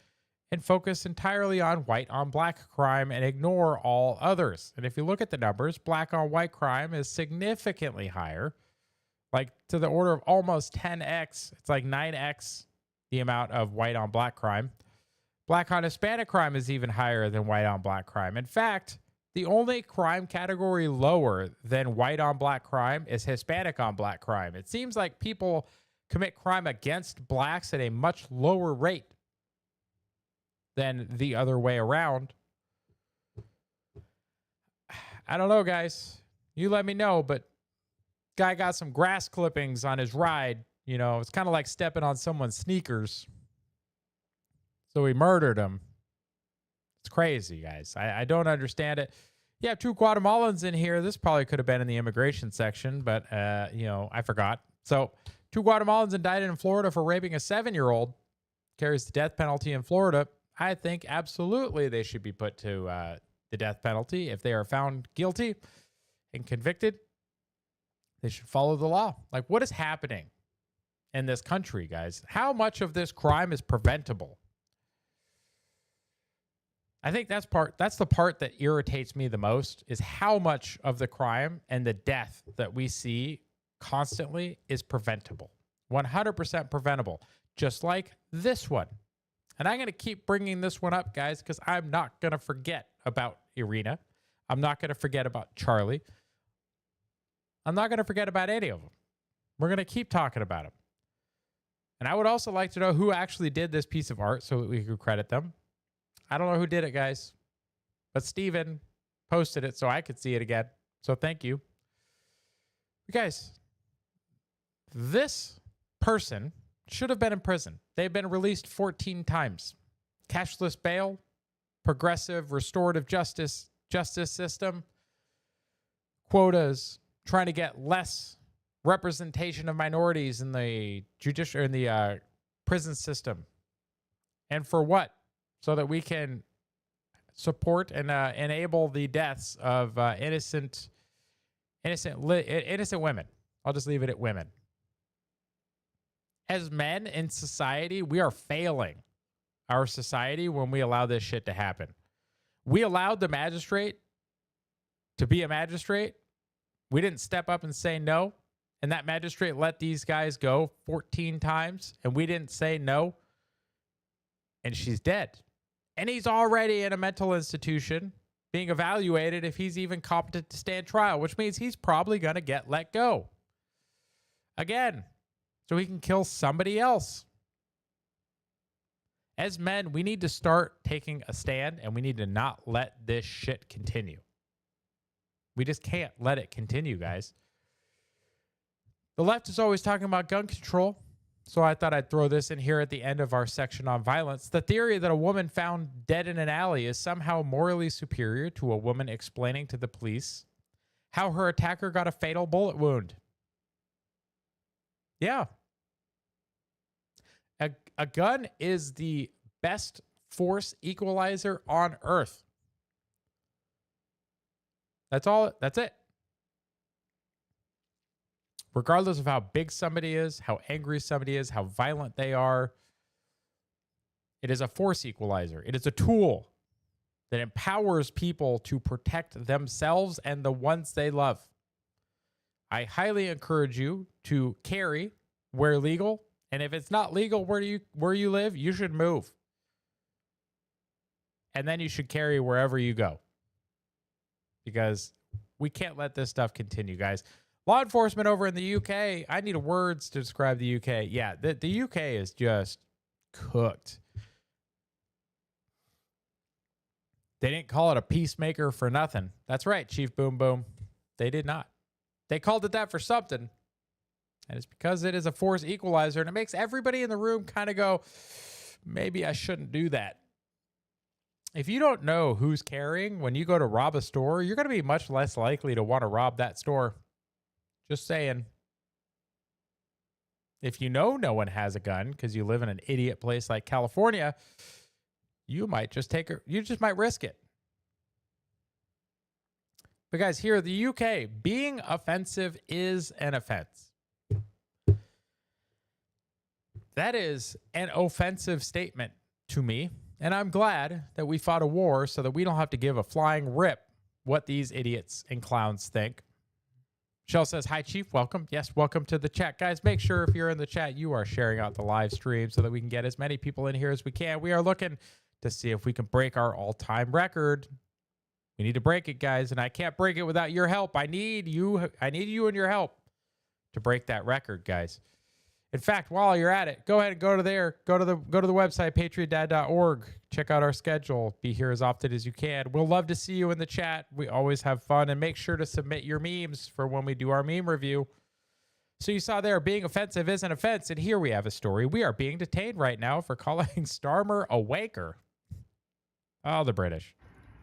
Speaker 1: and focus entirely on white on black crime and ignore all others. And if you look at the numbers, black on white crime is significantly higher, like to the order of almost 10x. It's like 9x the amount of white on black crime. Black on Hispanic crime is even higher than white on black crime. In fact, the only crime category lower than white on black crime is Hispanic on black crime. It seems like people commit crime against blacks at a much lower rate than the other way around. I don't know, guys. You let me know, but guy got some grass clippings on his ride. You know, it's kind of like stepping on someone's sneakers. So he murdered him. It's crazy, guys. I don't understand it. You have 2 Guatemalans in here. This probably could have been in the immigration section, but, I forgot. So 2 Guatemalans indicted in Florida for raping a 7-year-old. Carries the death penalty in Florida. I think absolutely they should be put to the death penalty if they are found guilty and convicted. They should follow the law. Like, what is happening in this country, guys? How much of this crime is preventable? I think that's the part that irritates me the most, is how much of the crime and the death that we see constantly is preventable. 100% preventable, just like this one. And I'm going to keep bringing this one up, guys, because I'm not going to forget about Irina. I'm not going to forget about Charlie. I'm not going to forget about any of them. We're going to keep talking about them. And I would also like to know who actually did this piece of art so that we could credit them. I don't know who did it, guys, but Steven posted it so I could see it again. So thank you. You guys, this person should have been in prison. They've been released 14 times. Cashless bail, progressive restorative justice system, quotas, trying to get less representation of minorities in the prison system. And for what? So that we can support and enable the deaths of innocent women. I'll just leave it at women. As men in society, we are failing our society when we allow this shit to happen. We allowed the magistrate to be a magistrate. We didn't step up and say no. And that magistrate let these guys go 14 times. And we didn't say no. And she's dead. And he's already in a mental institution being evaluated if he's even competent to stand trial, which means he's probably going to get let go. Again, so he can kill somebody else. As men, we need to start taking a stand, and we need to not let this shit continue. We just can't let it continue, guys. The left is always talking about gun control, so I thought I'd throw this in here at the end of our section on violence. The theory that a woman found dead in an alley is somehow morally superior to a woman explaining to the police how her attacker got a fatal bullet wound. Yeah. A gun is the best force equalizer on earth. That's it. Regardless of how big somebody is, how angry somebody is, how violent they are, it is a force equalizer. It is a tool that empowers people to protect themselves and the ones they love. I highly encourage you to carry where legal, and if it's not legal where you live, you should move. And then you should carry wherever you go. Because we can't let this stuff continue, guys. Law enforcement over in the UK, I need words to describe the UK. Yeah, the UK is just cooked. They didn't call it a peacemaker for nothing. That's right, Chief Boom Boom. They did not. They called it that for something. And it's because it is a force equalizer, and it makes everybody in the room kind of go, maybe I shouldn't do that. If you don't know who's carrying when you go to rob a store, you're going to be much less likely to want to rob that store. Just saying. If you know no one has a gun because you live in an idiot place like California, you might just might risk it. But guys, here in the UK, being offensive is an offense. That is an offensive statement to me. And I'm glad that we fought a war so that we don't have to give a flying rip what these idiots and clowns think. Shell says, hi, Chief. Welcome. Yes, welcome to the chat. Guys, make sure if you're in the chat, you are sharing out the live stream so that we can get as many people in here as we can. We are looking to see if we can break our all-time record. We need to break it, guys, and I can't break it without your help. I need you and your help to break that record, guys. In fact, while you're at it, go ahead and go to the website, patriotdad.org. Check out our schedule. Be here as often as you can. We'll love to see you in the chat. We always have fun. And make sure to submit your memes for when we do our meme review. So you saw there, being offensive is an offense. And here we have a story. We are being detained right now for calling Starmer a wanker. Oh, the British.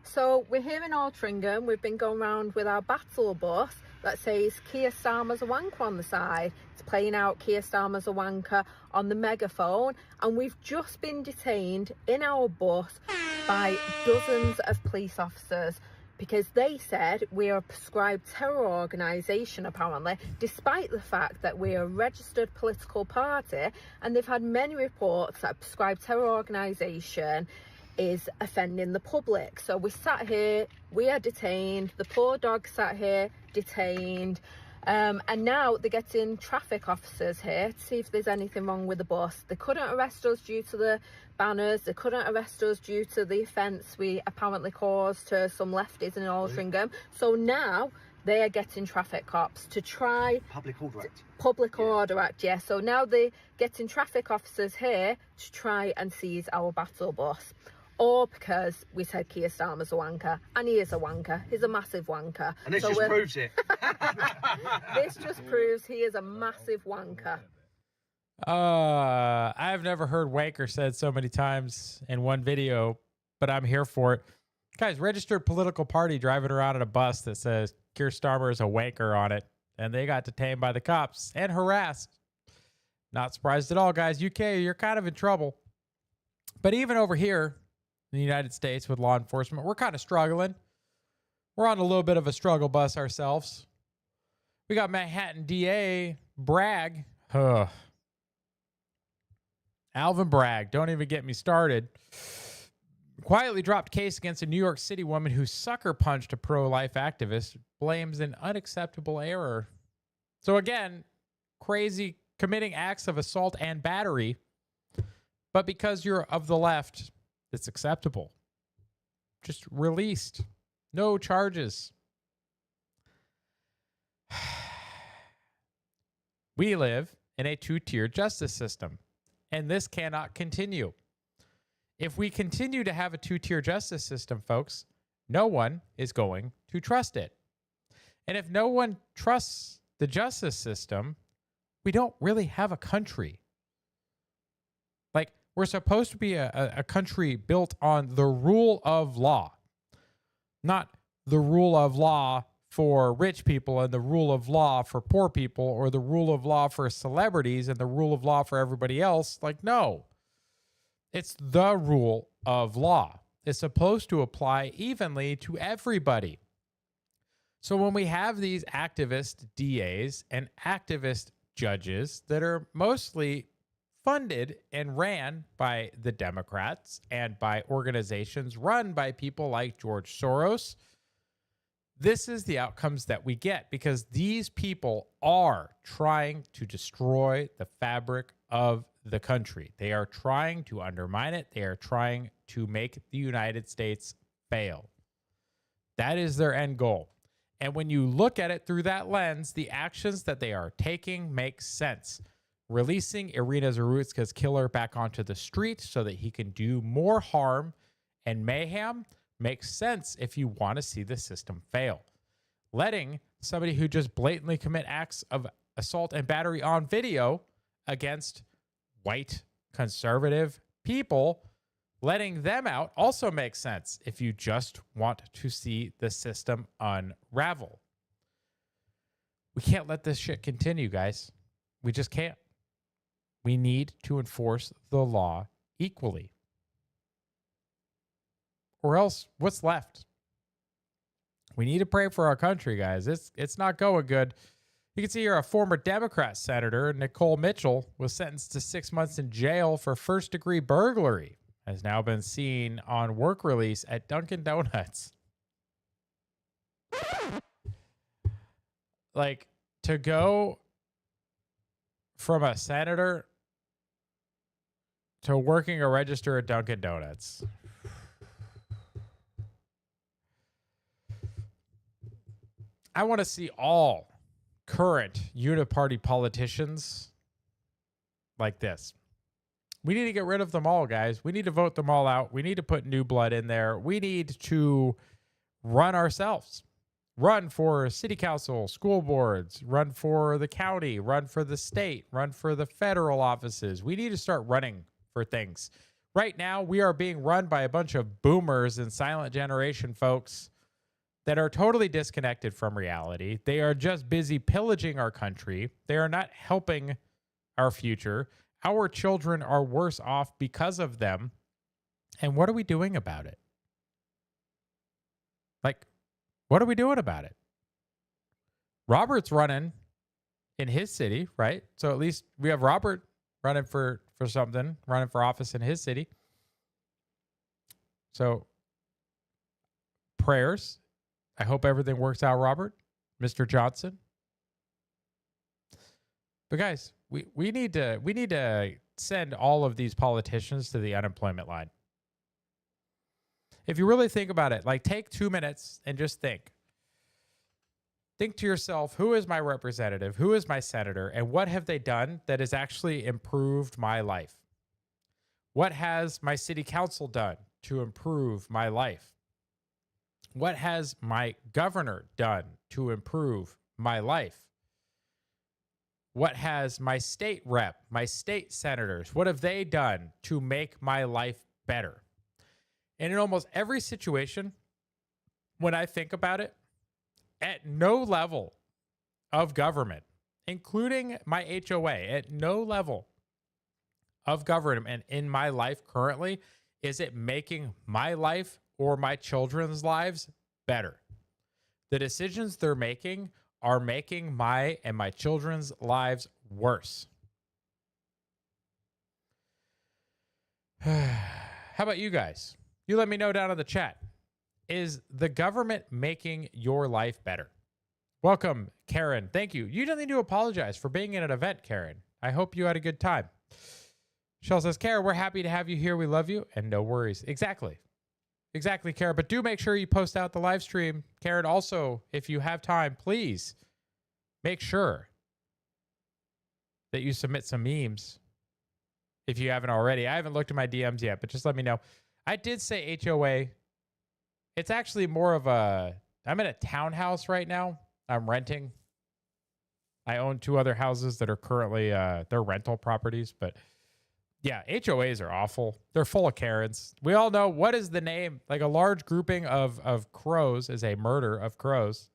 Speaker 6: So we're here in Altrincham. We've been going around with our battle bus that says Keir Starmer's a wanker on the side. It's playing out Keir Starmer's a wanker on the megaphone. And we've just been detained in our bus by dozens of police officers because they said we are a prescribed terror organisation, apparently, despite the fact that we are a registered political party, and they've had many reports that a prescribed terror organisation is offending the public. So we sat here, we are detained, the poor dog sat here, detained, and now they're getting traffic officers here to see if there's anything wrong with the bus. They couldn't arrest us due to the banners, they couldn't arrest us due to the offence we apparently caused to some lefties in Altrincham. So now they are getting traffic cops to try...
Speaker 7: Public Order Act.
Speaker 6: Public Order Act, yeah. So now they're getting traffic officers here to try and seize our battle bus. Or because we said Keir Starmer's a wanker, and he is a wanker. He's a massive wanker.
Speaker 7: And this just proves it.
Speaker 6: This just proves he is a massive wanker.
Speaker 1: I've never heard wanker said so many times in one video, but I'm here for it. Guys, registered political party driving around in a bus that says Keir Starmer is a wanker on it, and they got detained by the cops and harassed. Not surprised at all, guys. UK, you're kind of in trouble. But even over here in the United States with law enforcement, we're kind of struggling. We're on a little bit of a struggle bus ourselves. We got Manhattan DA Bragg. Alvin Bragg, don't even get me started. Quietly dropped case against a New York City woman who sucker punched a pro-life activist, blames an unacceptable error. So again, crazy committing acts of assault and battery, but because you're of the left, it's acceptable. Just released. No charges. We live in a two-tier justice system, and this cannot continue. If we continue to have a two-tier justice system, folks, no one is going to trust it. And if no one trusts the justice system, we don't really have a country. Like, we're supposed to be a country built on the rule of law, not the rule of law for rich people and the rule of law for poor people, or the rule of law for celebrities and the rule of law for everybody else. Like, no. It's the rule of law. It's supposed to apply evenly to everybody. So when we have these activist DAs and activist judges that are mostly funded and ran by the Democrats and by organizations run by people like George Soros, this is the outcomes that we get, because these people are trying to destroy the fabric of the country. They are trying to undermine it. They are trying to make the United States fail. That is their end goal. And when you look at it through that lens, the actions that they are taking make sense. Releasing Irina Zarutska's killer back onto the street so that he can do more harm and mayhem makes sense if you want to see the system fail. Letting somebody who just blatantly commit acts of assault and battery on video against white conservative people, letting them out also makes sense if you just want to see the system unravel. We can't let this shit continue, guys. We just can't. We need to enforce the law equally. Or else, what's left? We need to pray for our country, guys. It's not going good. You can see here a former Democrat senator, Nicole Mitchell, was sentenced to 6 months in jail for first-degree burglary. Has now been seen on work release at Dunkin' Donuts. Like, to go from a senator to working a register at Dunkin' Donuts. I want to see all current uniparty politicians like this. We need to get rid of them all, guys. We need to vote them all out. We need to put new blood in there. We need to run ourselves. Run for city council, school boards, run for the county, run for the state, run for the federal offices. We need to start running for things. Right now, we are being run by a bunch of boomers and silent generation folks that are totally disconnected from reality. They are just busy pillaging our country. They are not helping our future. Our children are worse off because of them. And what are we doing about it? Like, What are we doing about it? Robert's running in his city, right? So at least we have Robert running for something, running for office in his city. So prayers. I hope everything works out, Robert, Mr. Johnson. But guys, we need to send all of these politicians to the unemployment line. If you really think about it, like take 2 minutes and just think. Think to yourself, who is my representative? Who is my senator? And what have they done that has actually improved my life? What has my city council done to improve my life? What has my governor done to improve my life? What has my state rep, my state senators, what have they done to make my life better? And in almost every situation, when I think about it, at no level of government, including my HOA, at no level of government in my life currently, is it making my life or my children's lives better. The decisions they're making are making my and my children's lives worse. How about you guys? You let me know down in the chat. Is the government making your life better? Welcome, Karen. Thank you. You don't need to apologize for being at an event, Karen. I hope you had a good time. Shell says, Karen, we're happy to have you here. We love you. And no worries. Exactly. Exactly, Karen. But do make sure you post out the live stream. Karen, also, if you have time, please make sure that you submit some memes if you haven't already. I haven't looked at my DMs yet, but just let me know. I did say HOA. It's actually more of I'm in a townhouse right now. I'm renting. I own 2 other houses that are currently, they're rental properties, but yeah, HOAs are awful. They're full of Karens. We all know what is the name, like a large grouping of crows is a murder of crows,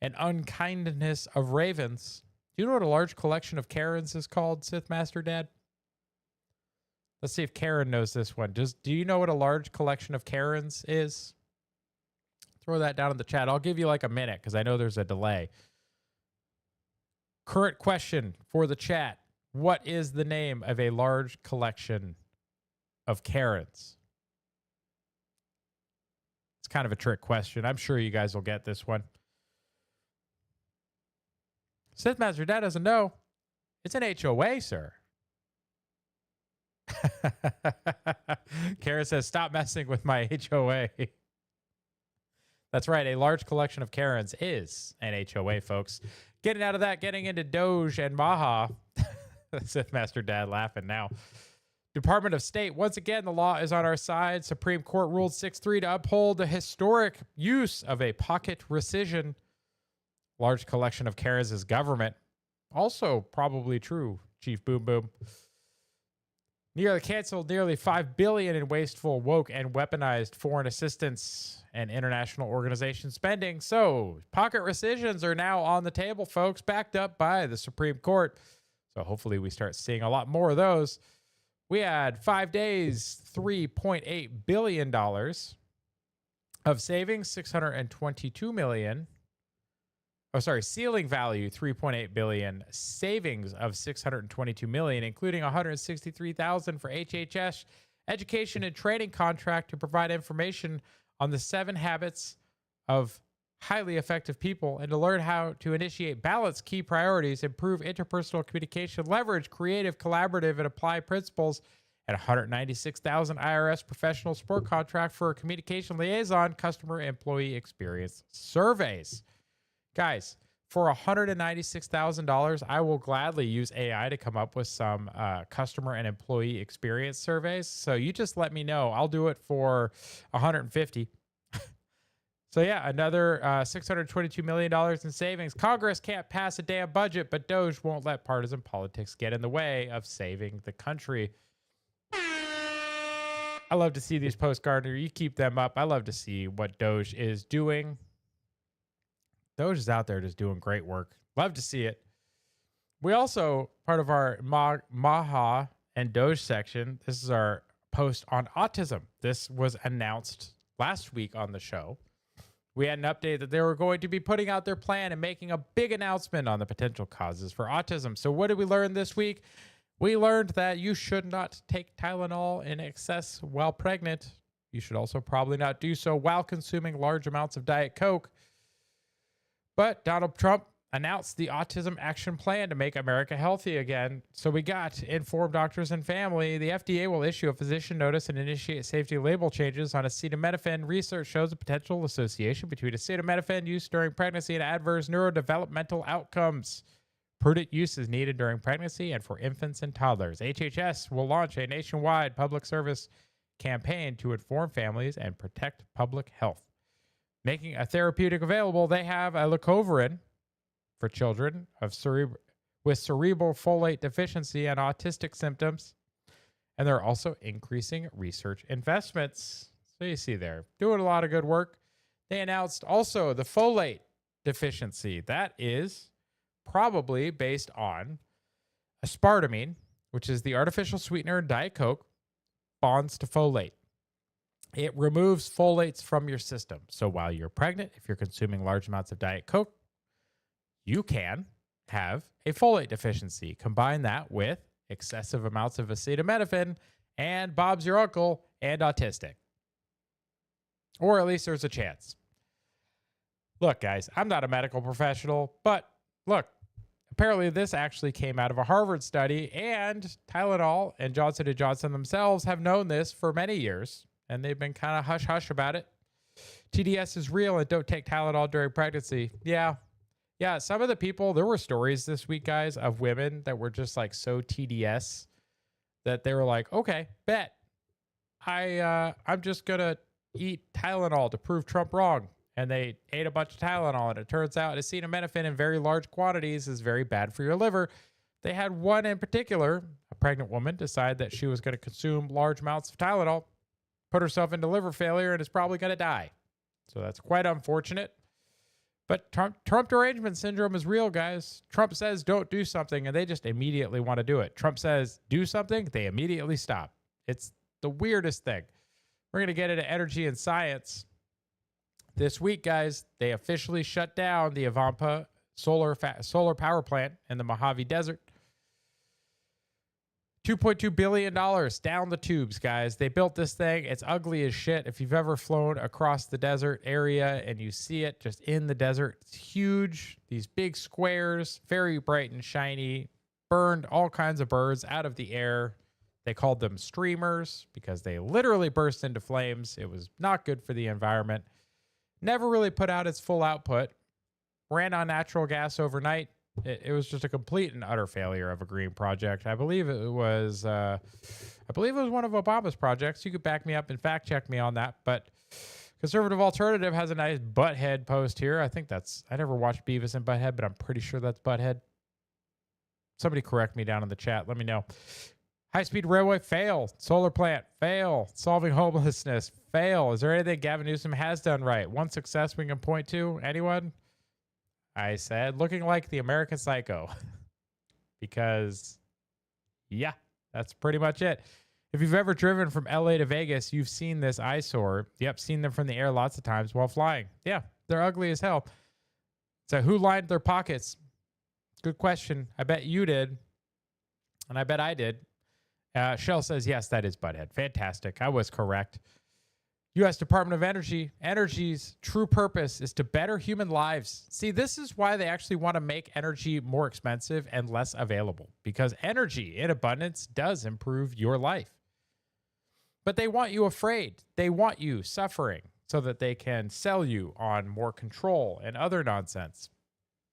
Speaker 1: and unkindness of ravens. Do you know what a large collection of Karens is called, Sith Master Dad? Let's see if Karen knows this one. Do you know what a large collection of Karens is? Throw that down in the chat. I'll give you like a minute because I know there's a delay. Current question for the chat. What is the name of a large collection of Karens? It's kind of a trick question. I'm sure you guys will get this one. Sith Master Dad doesn't know. It's an HOA, sir. Karen says, stop messing with my HOA. That's right. A large collection of Karens is an HOA, folks. Getting out of that, getting into DOGE and MAHA. Sith Master Dad laughing now. Department of State. Once again, the law is on our side. Supreme Court ruled 6-3 to uphold the historic use of a pocket rescission. Large collection of Karens is government. Also probably true, Chief Boom Boom. Nearly canceled nearly $5 billion in wasteful, woke, and weaponized foreign assistance and international organization spending. So pocket rescissions are now on the table, folks, backed up by the Supreme Court. So hopefully we start seeing a lot more of those. We had 5 days, $3.8 billion of savings, $622 million. Oh, sorry, ceiling value, $3.8 billion, savings of $622 million, including $163,000 for HHS education and training contract to provide information on the 7 habits of highly effective people and to learn how to initiate balance key priorities, improve interpersonal communication, leverage creative, collaborative, and apply principles, and $196,000 IRS professional support contract for a communication liaison, customer employee experience surveys. Guys, for $196,000, I will gladly use AI to come up with some customer and employee experience surveys. So you just let me know. I'll do it for $150,000. So yeah, another $622 million in savings. Congress can't pass a damn budget, but DOGE won't let partisan politics get in the way of saving the country. I love to see these posts, Gardner. You keep them up. I love to see what DOGE is doing. DOGE is out there just doing great work. Love to see it. We also, part of our MAHA and DOGE section, this is our post on autism. This was announced last week on the show. We had an update that they were going to be putting out their plan and making a big announcement on the potential causes for autism. So what did we learn this week? We learned that you should not take Tylenol in excess while pregnant. You should also probably not do so while consuming large amounts of Diet Coke. But Donald Trump announced the Autism Action Plan to make America healthy again. So we got informed doctors and family. The FDA will issue a physician notice and initiate safety label changes on acetaminophen. Research shows a potential association between acetaminophen use during pregnancy and adverse neurodevelopmental outcomes. Prudent use is needed during pregnancy and for infants and toddlers. HHS will launch a nationwide public service campaign to inform families and protect public health. Making a therapeutic available, they have a leucovorin for children with cerebral folate deficiency and autistic symptoms. And they're also increasing research investments. So you see they're doing a lot of good work. They announced also the folate deficiency. That is probably based on aspartame, which is the artificial sweetener in Diet Coke, bonds to folate. It removes folates from your system. So while you're pregnant, if you're consuming large amounts of Diet Coke, you can have a folate deficiency. Combine that with excessive amounts of acetaminophen, and Bob's your uncle and autistic. Or at least there's a chance. Look, guys, I'm not a medical professional, but look, apparently this actually came out of a Harvard study, and Tylenol and Johnson & Johnson themselves have known this for many years, and they've been kind of hush-hush about it. TDS is real, and don't take Tylenol during pregnancy. Yeah, some of the people, there were stories this week, guys, of women that were just like so TDS that they were like, okay, bet. I'm just going to eat Tylenol to prove Trump wrong. And they ate a bunch of Tylenol, and it turns out acetaminophen in very large quantities is very bad for your liver. They had one in particular, a pregnant woman, decide that she was going to consume large amounts of Tylenol, put herself into liver failure, and is probably going to die. So that's quite unfortunate. But Trump derangement syndrome is real, guys. Trump says don't do something, and they just immediately want to do it. Trump says do something, they immediately stop. It's the weirdest thing. We're going to get into energy and science. This week, guys, they officially shut down the Avampa solar power plant in the Mojave Desert. $2.2 billion down the tubes, guys. They built this thing. It's ugly as shit. If you've ever flown across the desert area and you see it just in the desert, it's huge. These big squares, very bright and shiny, burned all kinds of birds out of the air. They called them streamers because they literally burst into flames. It was not good for the environment. Never really put out its full output. Ran on natural gas overnight. It was just a complete and utter failure of a green project. I believe it was one of Obama's projects. You could back me up and fact check me on that. But Conservative Alternative has a nice Butthead post here. I never watched Beavis and Butthead, but I'm pretty sure that's Butthead. Somebody correct me down in the chat. Let me know. High-speed railway, fail. Solar plant, fail. Solving homelessness, fail. Is there anything Gavin Newsom has done right? One success we can point to? Anyone? I said, looking like the American Psycho. Because, yeah, that's pretty much it. If you've ever driven from LA to Vegas, you've seen this eyesore. Yep, seen them from the air lots of times while flying. Yeah, they're ugly as hell. So who lined their pockets? Good question. I bet you did. And I bet I did. Shell says, yes, that is Butthead. Fantastic. I was correct. U.S. Department of Energy's true purpose is to better human lives. See, this is why they actually want to make energy more expensive and less available, because energy in abundance does improve your life. But they want you afraid. They want you suffering so that they can sell you on more control and other nonsense.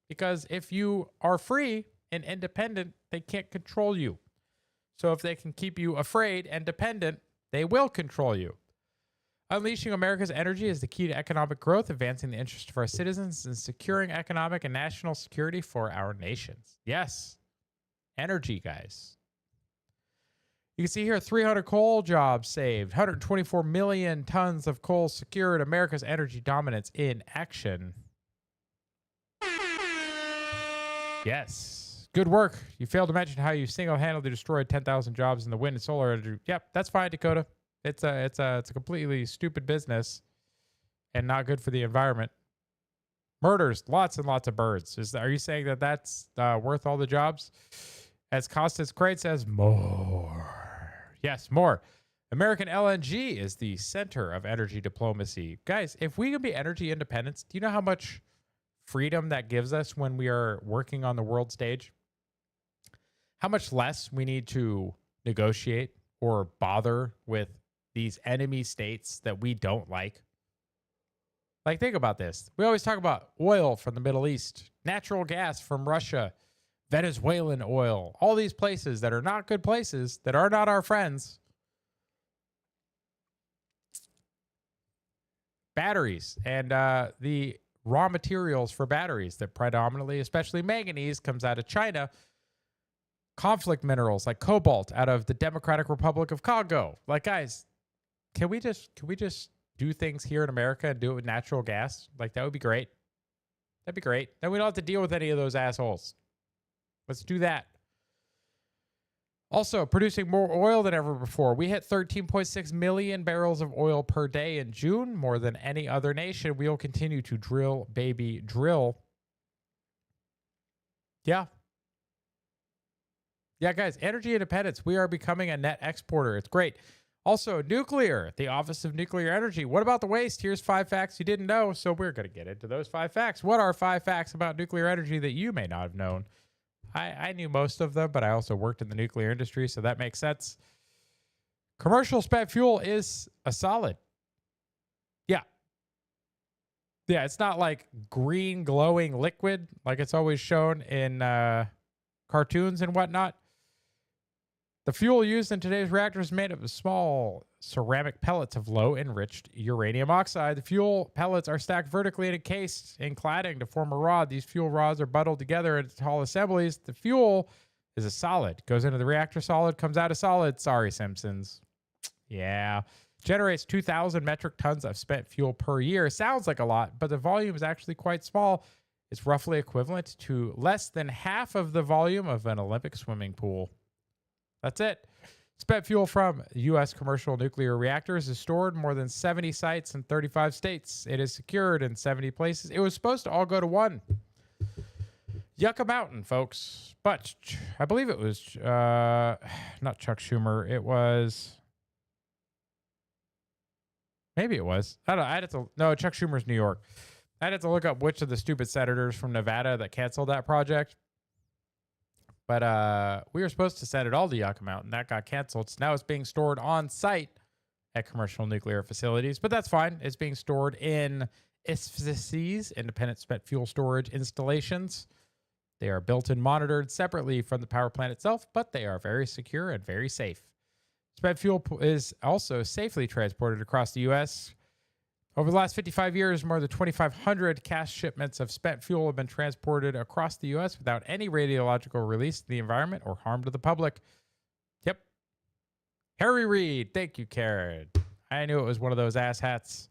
Speaker 1: Because if you are free and independent, they can't control you. So if they can keep you afraid and dependent, they will control you. Unleashing America's energy is the key to economic growth, advancing the interests of our citizens, and securing economic and national security for our nations. Yes, energy, guys. You can see here 300 coal jobs saved, 124 million tons of coal secured, America's energy dominance in action. Yes. Good work. You failed to mention how you single-handedly destroyed 10,000 jobs in the wind and solar energy. Yep, that's fine, Dakota. It's a completely stupid business, and not good for the environment. Murders lots and lots of birds. Are you saying that that's worth all the jobs? As Constance Crate says, more. Yes, more. American LNG is the center of energy diplomacy. Guys, if we can be energy independent, do you know how much freedom that gives us when we are working on the world stage? How much less we need to negotiate or bother with these enemy states that we don't like? Like, think about this. We always talk about oil from the Middle East, natural gas from Russia, Venezuelan oil, all these places that are not good places, that are not our friends. Batteries and the raw materials for batteries that predominantly, especially manganese, comes out of China. Conflict minerals like cobalt out of the Democratic Republic of Congo. Like, guys, can we just do things here in America and do it with natural gas? Like, that would be great. That'd be great. Then we don't have to deal with any of those assholes. Let's do that. Also, producing more oil than ever before. We hit 13.6 million barrels of oil per day in June, more than any other nation. We will continue to drill, baby, drill. Yeah. Yeah, guys, energy independence. We are becoming a net exporter. It's great. Also, nuclear, the Office of Nuclear Energy. What about the waste? Here's 5 facts you didn't know. So we're going to get into those 5 facts. What are 5 facts about nuclear energy that you may not have known? I knew most of them, but I also worked in the nuclear industry, so that makes sense. Commercial spent fuel is a solid. Yeah. Yeah, it's not like green glowing liquid like it's always shown in cartoons and whatnot. The fuel used in today's reactor is made up of small ceramic pellets of low enriched uranium oxide. The fuel pellets are stacked vertically and encased in cladding to form a rod. These fuel rods are bundled together into tall assemblies. The fuel is a solid. Goes into the reactor solid, comes out a solid. Sorry, Simpsons. Yeah. Generates 2,000 metric tons of spent fuel per year. Sounds like a lot, but the volume is actually quite small. It's roughly equivalent to less than half of the volume of an Olympic swimming pool. That's it. Spent fuel from U.S. commercial nuclear reactors is stored in more than 70 sites in 35 states. It is secured in 70 places. It was supposed to all go to one. Yucca Mountain, folks. But I believe it was not Chuck Schumer. It was... Maybe it was. I don't know. No, Chuck Schumer's New York. I'd have to look up which of the stupid senators from Nevada that canceled that project. But we were supposed to send it all to Yucca Mountain. That got canceled. So now it's being stored on site at commercial nuclear facilities. But that's fine. It's being stored in ISFCs, independent spent fuel storage installations. They are built and monitored separately from the power plant itself, but they are very secure and very safe. Spent fuel is also safely transported across the U.S. Over the last 55 years, more than 2,500 cash shipments of spent fuel have been transported across the U.S. without any radiological release to the environment or harm to the public. Yep. Harry Reid. Thank you, Karen. I knew it was one of those asshats.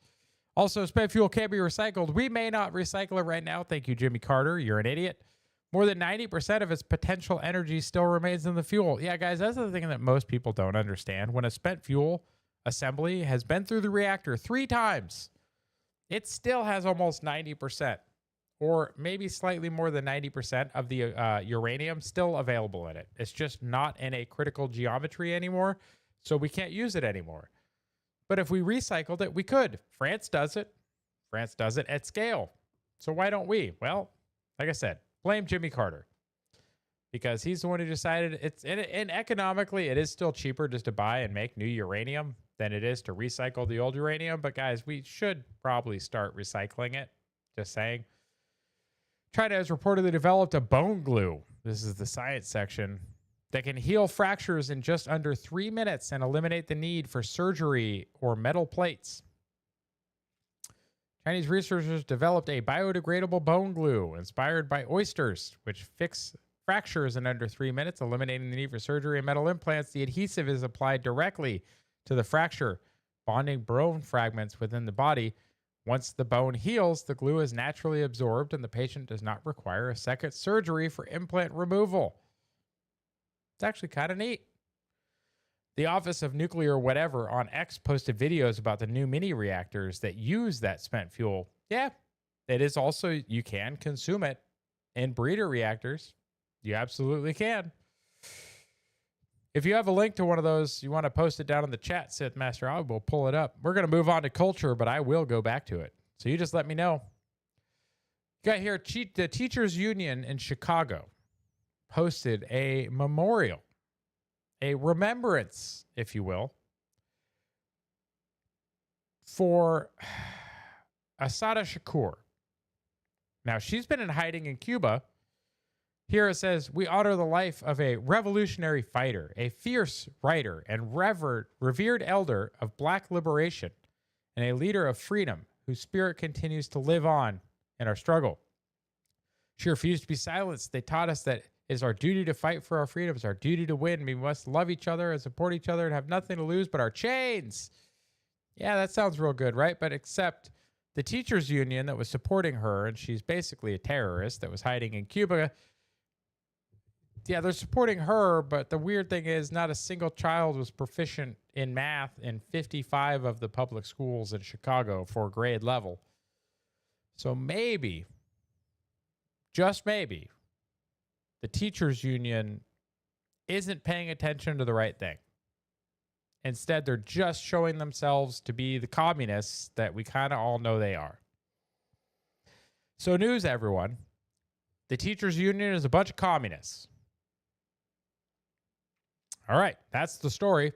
Speaker 1: Also, spent fuel can be recycled. We may not recycle it right now. Thank you, Jimmy Carter. You're an idiot. More than 90% of its potential energy still remains in the fuel. Yeah, guys, that's the thing that most people don't understand. When a spent fuel assembly has been through the reactor 3 times, it still has almost 90%, or maybe slightly more than 90% of the uranium still available in it. It's just not in a critical geometry anymore, so we can't use it anymore. But if we recycled it, we could. France does it. France does it at scale. So why don't we? Well, like I said, blame Jimmy Carter, because he's the one who decided and economically it is still cheaper just to buy and make new uranium than it is to recycle the old uranium. But guys, we should probably start recycling it. Just saying. China has reportedly developed a bone glue. This is the science section that can heal fractures in just under 3 minutes and eliminate the need for surgery or metal plates. Chinese researchers developed a biodegradable bone glue inspired by oysters, which fix fractures in under 3 minutes, eliminating the need for surgery and metal implants. The adhesive is applied directly to the fracture, bonding bone fragments within the body. Once the bone heals, the glue is naturally absorbed and the patient does not require a second surgery for implant removal. It's actually kind of neat. The Office of Nuclear Whatever on X posted videos about the new mini reactors that use that spent fuel. Yeah, it is also, you can consume it in breeder reactors. You absolutely can. If you have a link to one of those, you want to post it down in the chat, Sith Master, I will pull it up. We're going to move on to culture, but I will go back to it. So you just let me know. Got here, the Teachers Union in Chicago posted a memorial, a remembrance, if you will, for Asada Shakur. Now, she's been in hiding in Cuba. Here it says, we honor the life of a revolutionary fighter, a fierce writer, and revered elder of Black liberation, and a leader of freedom whose spirit continues to live on in our struggle. She refused to be silenced. They taught us that it is our duty to fight for our freedom. It's our duty to win. We must love each other and support each other and have nothing to lose but our chains. Yeah, that sounds real good, right? But except the teachers union that was supporting her, and she's basically a terrorist that was hiding in Cuba. Yeah, they're supporting her, but the weird thing is not a single child was proficient in math in 55 of the public schools in Chicago for grade level. So maybe, just maybe, the teachers union isn't paying attention to the right thing. Instead, they're just showing themselves to be the communists that we kind of all know they are. So news, everyone. The teachers union is a bunch of communists. All right, that's the story.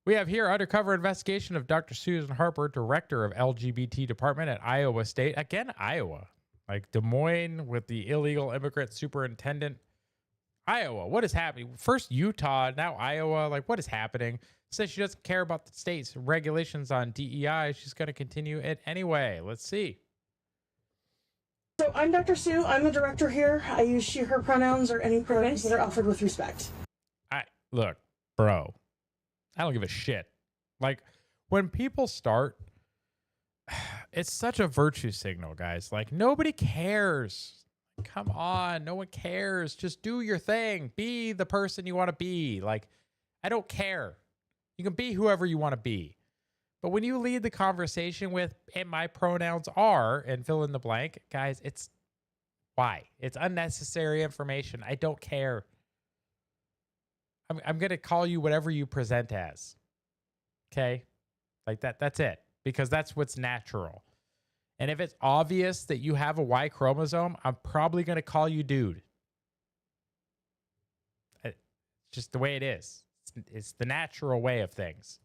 Speaker 1: We have here undercover investigation of Dr. Susan Harper, director of LGBT department at Iowa State. Again, Iowa. Like Des Moines with the illegal immigrant superintendent. Iowa, what is happening? First Utah, now Iowa. Like, what is happening? Says she doesn't care about the state's regulations on DEI. She's going to continue it anyway. Let's see.
Speaker 7: So I'm Dr. Sue. I'm the director here. I use she, her pronouns or any pronouns that are offered with respect.
Speaker 1: Look, bro, I don't give a shit. Like, when people start, it's such a virtue signal, guys. Like, nobody cares. Come on, no one cares. Just do your thing. Be the person you want to be. Like, I don't care. You can be whoever you want to be. But when you lead the conversation with, and my pronouns are, and fill in the blank, guys, it's why? It's unnecessary information. I don't care. I'm going to call you whatever you present as. Okay? Like that's it. Because that's what's natural. And if it's obvious that you have a Y chromosome, I'm probably going to call you dude. It's just the way it is. It's the natural way of things.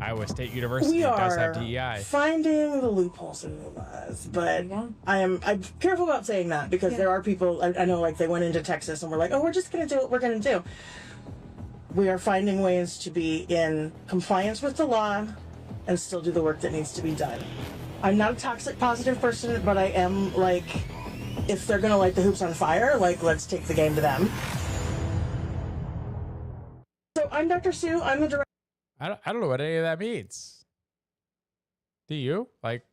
Speaker 1: Iowa State University does have DEI.
Speaker 7: Finding the loopholes in the laws, but I'm careful about saying that because there are people I know, like they went into Texas and were like, oh, we're just going to do what we're going to do. We are finding ways to be in compliance with the law and still do the work that needs to be done. I'm not a toxic positive person, but I am like, if they're going to light the hoops on fire, like let's take the game to them. So I'm Dr. Sue. I'm the director.
Speaker 1: I don't know what any of that means. Do you? Like,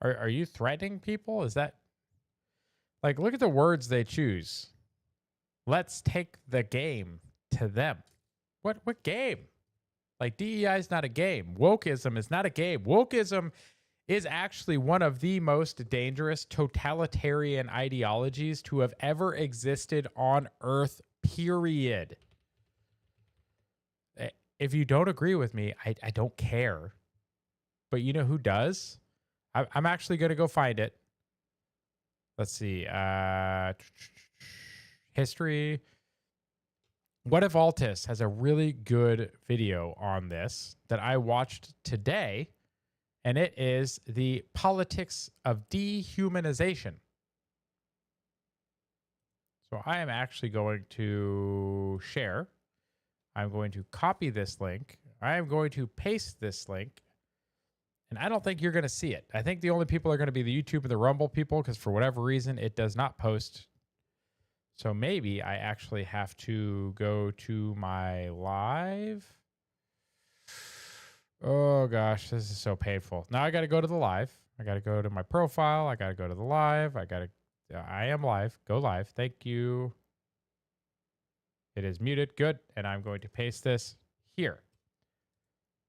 Speaker 1: are you threatening people? Is that, like, look at the words they choose. Let's take the game to them. What game? Like, DEI is not a game. Wokeism is not a game. Wokeism is actually one of the most dangerous totalitarian ideologies to have ever existed on Earth, period. If you don't agree with me, I don't care. But you know who does? I'm actually going to go find it. Let's see. History. What If Altus has a really good video on this that I watched today, and it is the politics of dehumanization. So I am actually going to share. I'm going to copy this link. I am going to paste this link. And I don't think you're going to see it. I think the only people are going to be the YouTube and the Rumble people because for whatever reason, it does not post. So maybe I actually have to go to my live. Oh, gosh, this is so painful. Now I got to go to the live. I got to go to my profile. I got to go to the live. I am live. Go live. Thank you. It is muted. Good. And I'm going to paste this here.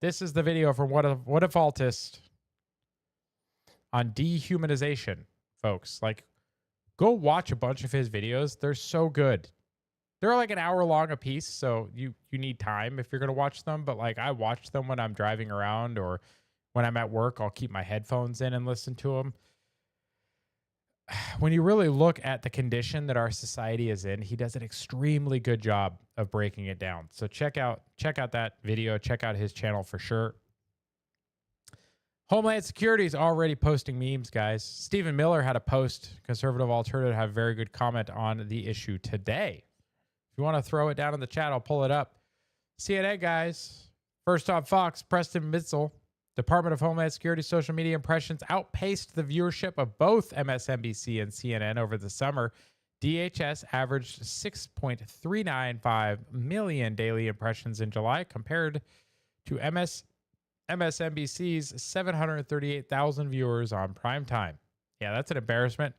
Speaker 1: This is the video from What If Altist on dehumanization, folks. Like, go watch a bunch of his videos. They're so good. They're like an hour long a piece, so you need time if you're going to watch them. But like, I watch them when I'm driving around or when I'm at work. I'll keep my headphones in and listen to them. When you really look at the condition that our society is in, he does an extremely good job of breaking it down. So check out that video. Check out his channel for sure. Homeland Security is already posting memes, guys. Stephen Miller had a post. Conservative Alternative had a very good comment on the issue today. If you want to throw it down in the chat, I'll pull it up. CNN, guys. First on Fox, Preston Mitchell. Department of Homeland Security social media impressions outpaced the viewership of both MSNBC and CNN over the summer. DHS averaged 6.395 million daily impressions in July compared to MSNBC's 738,000 viewers on prime time. Yeah, that's an embarrassment.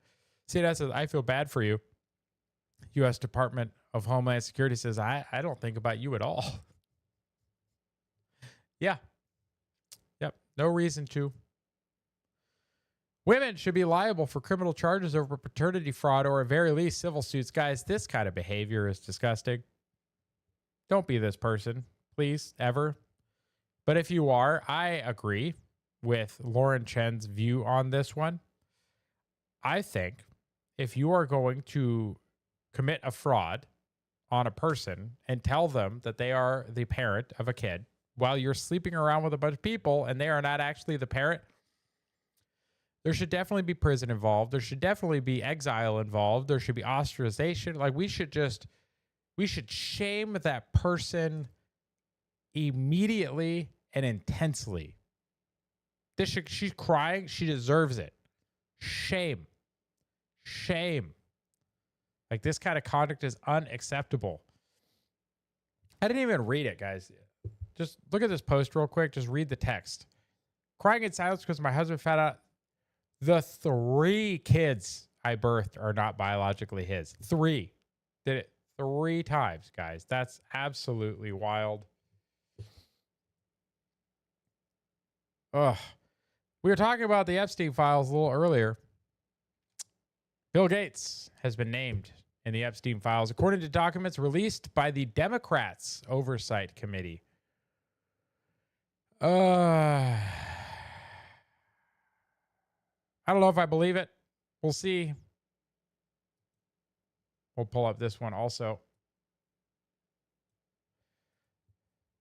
Speaker 1: CNN says, I feel bad for you. U.S. Department of Homeland Security says, I don't think about you at all. Yeah. Yep. No reason to. Women should be liable for criminal charges over paternity fraud or at very least civil suits. Guys, this kind of behavior is disgusting. Don't be this person, please, ever. But if you are, I agree with Lauren Chen's view on this one. I think if you are going to commit a fraud on a person and tell them that they are the parent of a kid while you're sleeping around with a bunch of people and they are not actually the parent, there should definitely be prison involved. There should definitely be exile involved. There should be ostracization. Like, we should shame that person immediately and intensely. She's crying. She deserves it. Shame. Shame. Like, this kind of conduct is unacceptable. I didn't even read it, guys. Just look at this post real quick. Just read the text. Crying in silence because my husband found out the 3 kids I birthed are not biologically his. 3. Did it 3 times, guys. That's absolutely wild. Ugh. We were talking about the Epstein files a little earlier. Bill Gates has been named in the Epstein files, according to documents released by the Democrats' Oversight Committee. I don't know if I believe it. We'll see. We'll pull up this one also.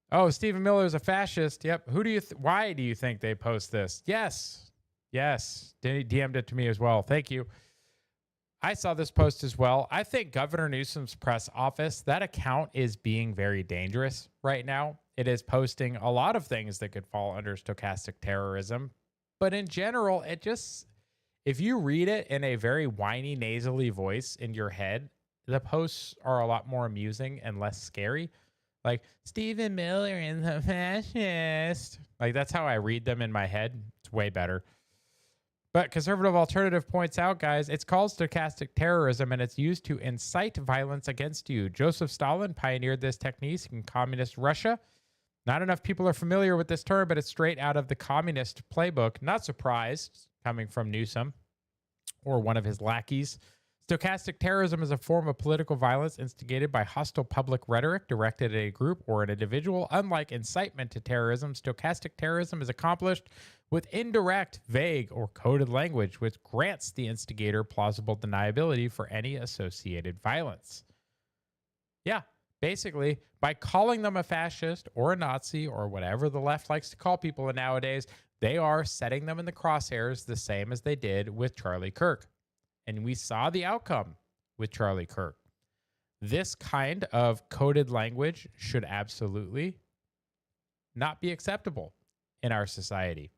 Speaker 1: Oh, Stephen Miller is a fascist. Yep. Why do you think they post this? Yes. DM'd it to me as well. Thank you. I saw this post as well. I think Governor Newsom's press office, that account is being very dangerous right now. It is posting a lot of things that could fall under stochastic terrorism. But in general, if you read it in a very whiny, nasally voice in your head, the posts are a lot more amusing and less scary. Like, Stephen Miller is a fascist. Like, that's how I read them in my head. It's way better. But Conservative Alternative points out, guys, it's called stochastic terrorism, and it's used to incite violence against you. Joseph Stalin pioneered this technique in communist Russia. Not enough people are familiar with this term, but it's straight out of the communist playbook. Not surprised, coming from Newsom or one of his lackeys. Stochastic terrorism is a form of political violence instigated by hostile public rhetoric directed at a group or an individual. Unlike incitement to terrorism, stochastic terrorism is accomplished with indirect, vague, or coded language, which grants the instigator plausible deniability for any associated violence. Yeah, basically, by calling them a fascist or a Nazi or whatever the left likes to call people nowadays, they are setting them in the crosshairs the same as they did with Charlie Kirk. And we saw the outcome with Charlie Kirk. This kind of coded language should absolutely not be acceptable in our society.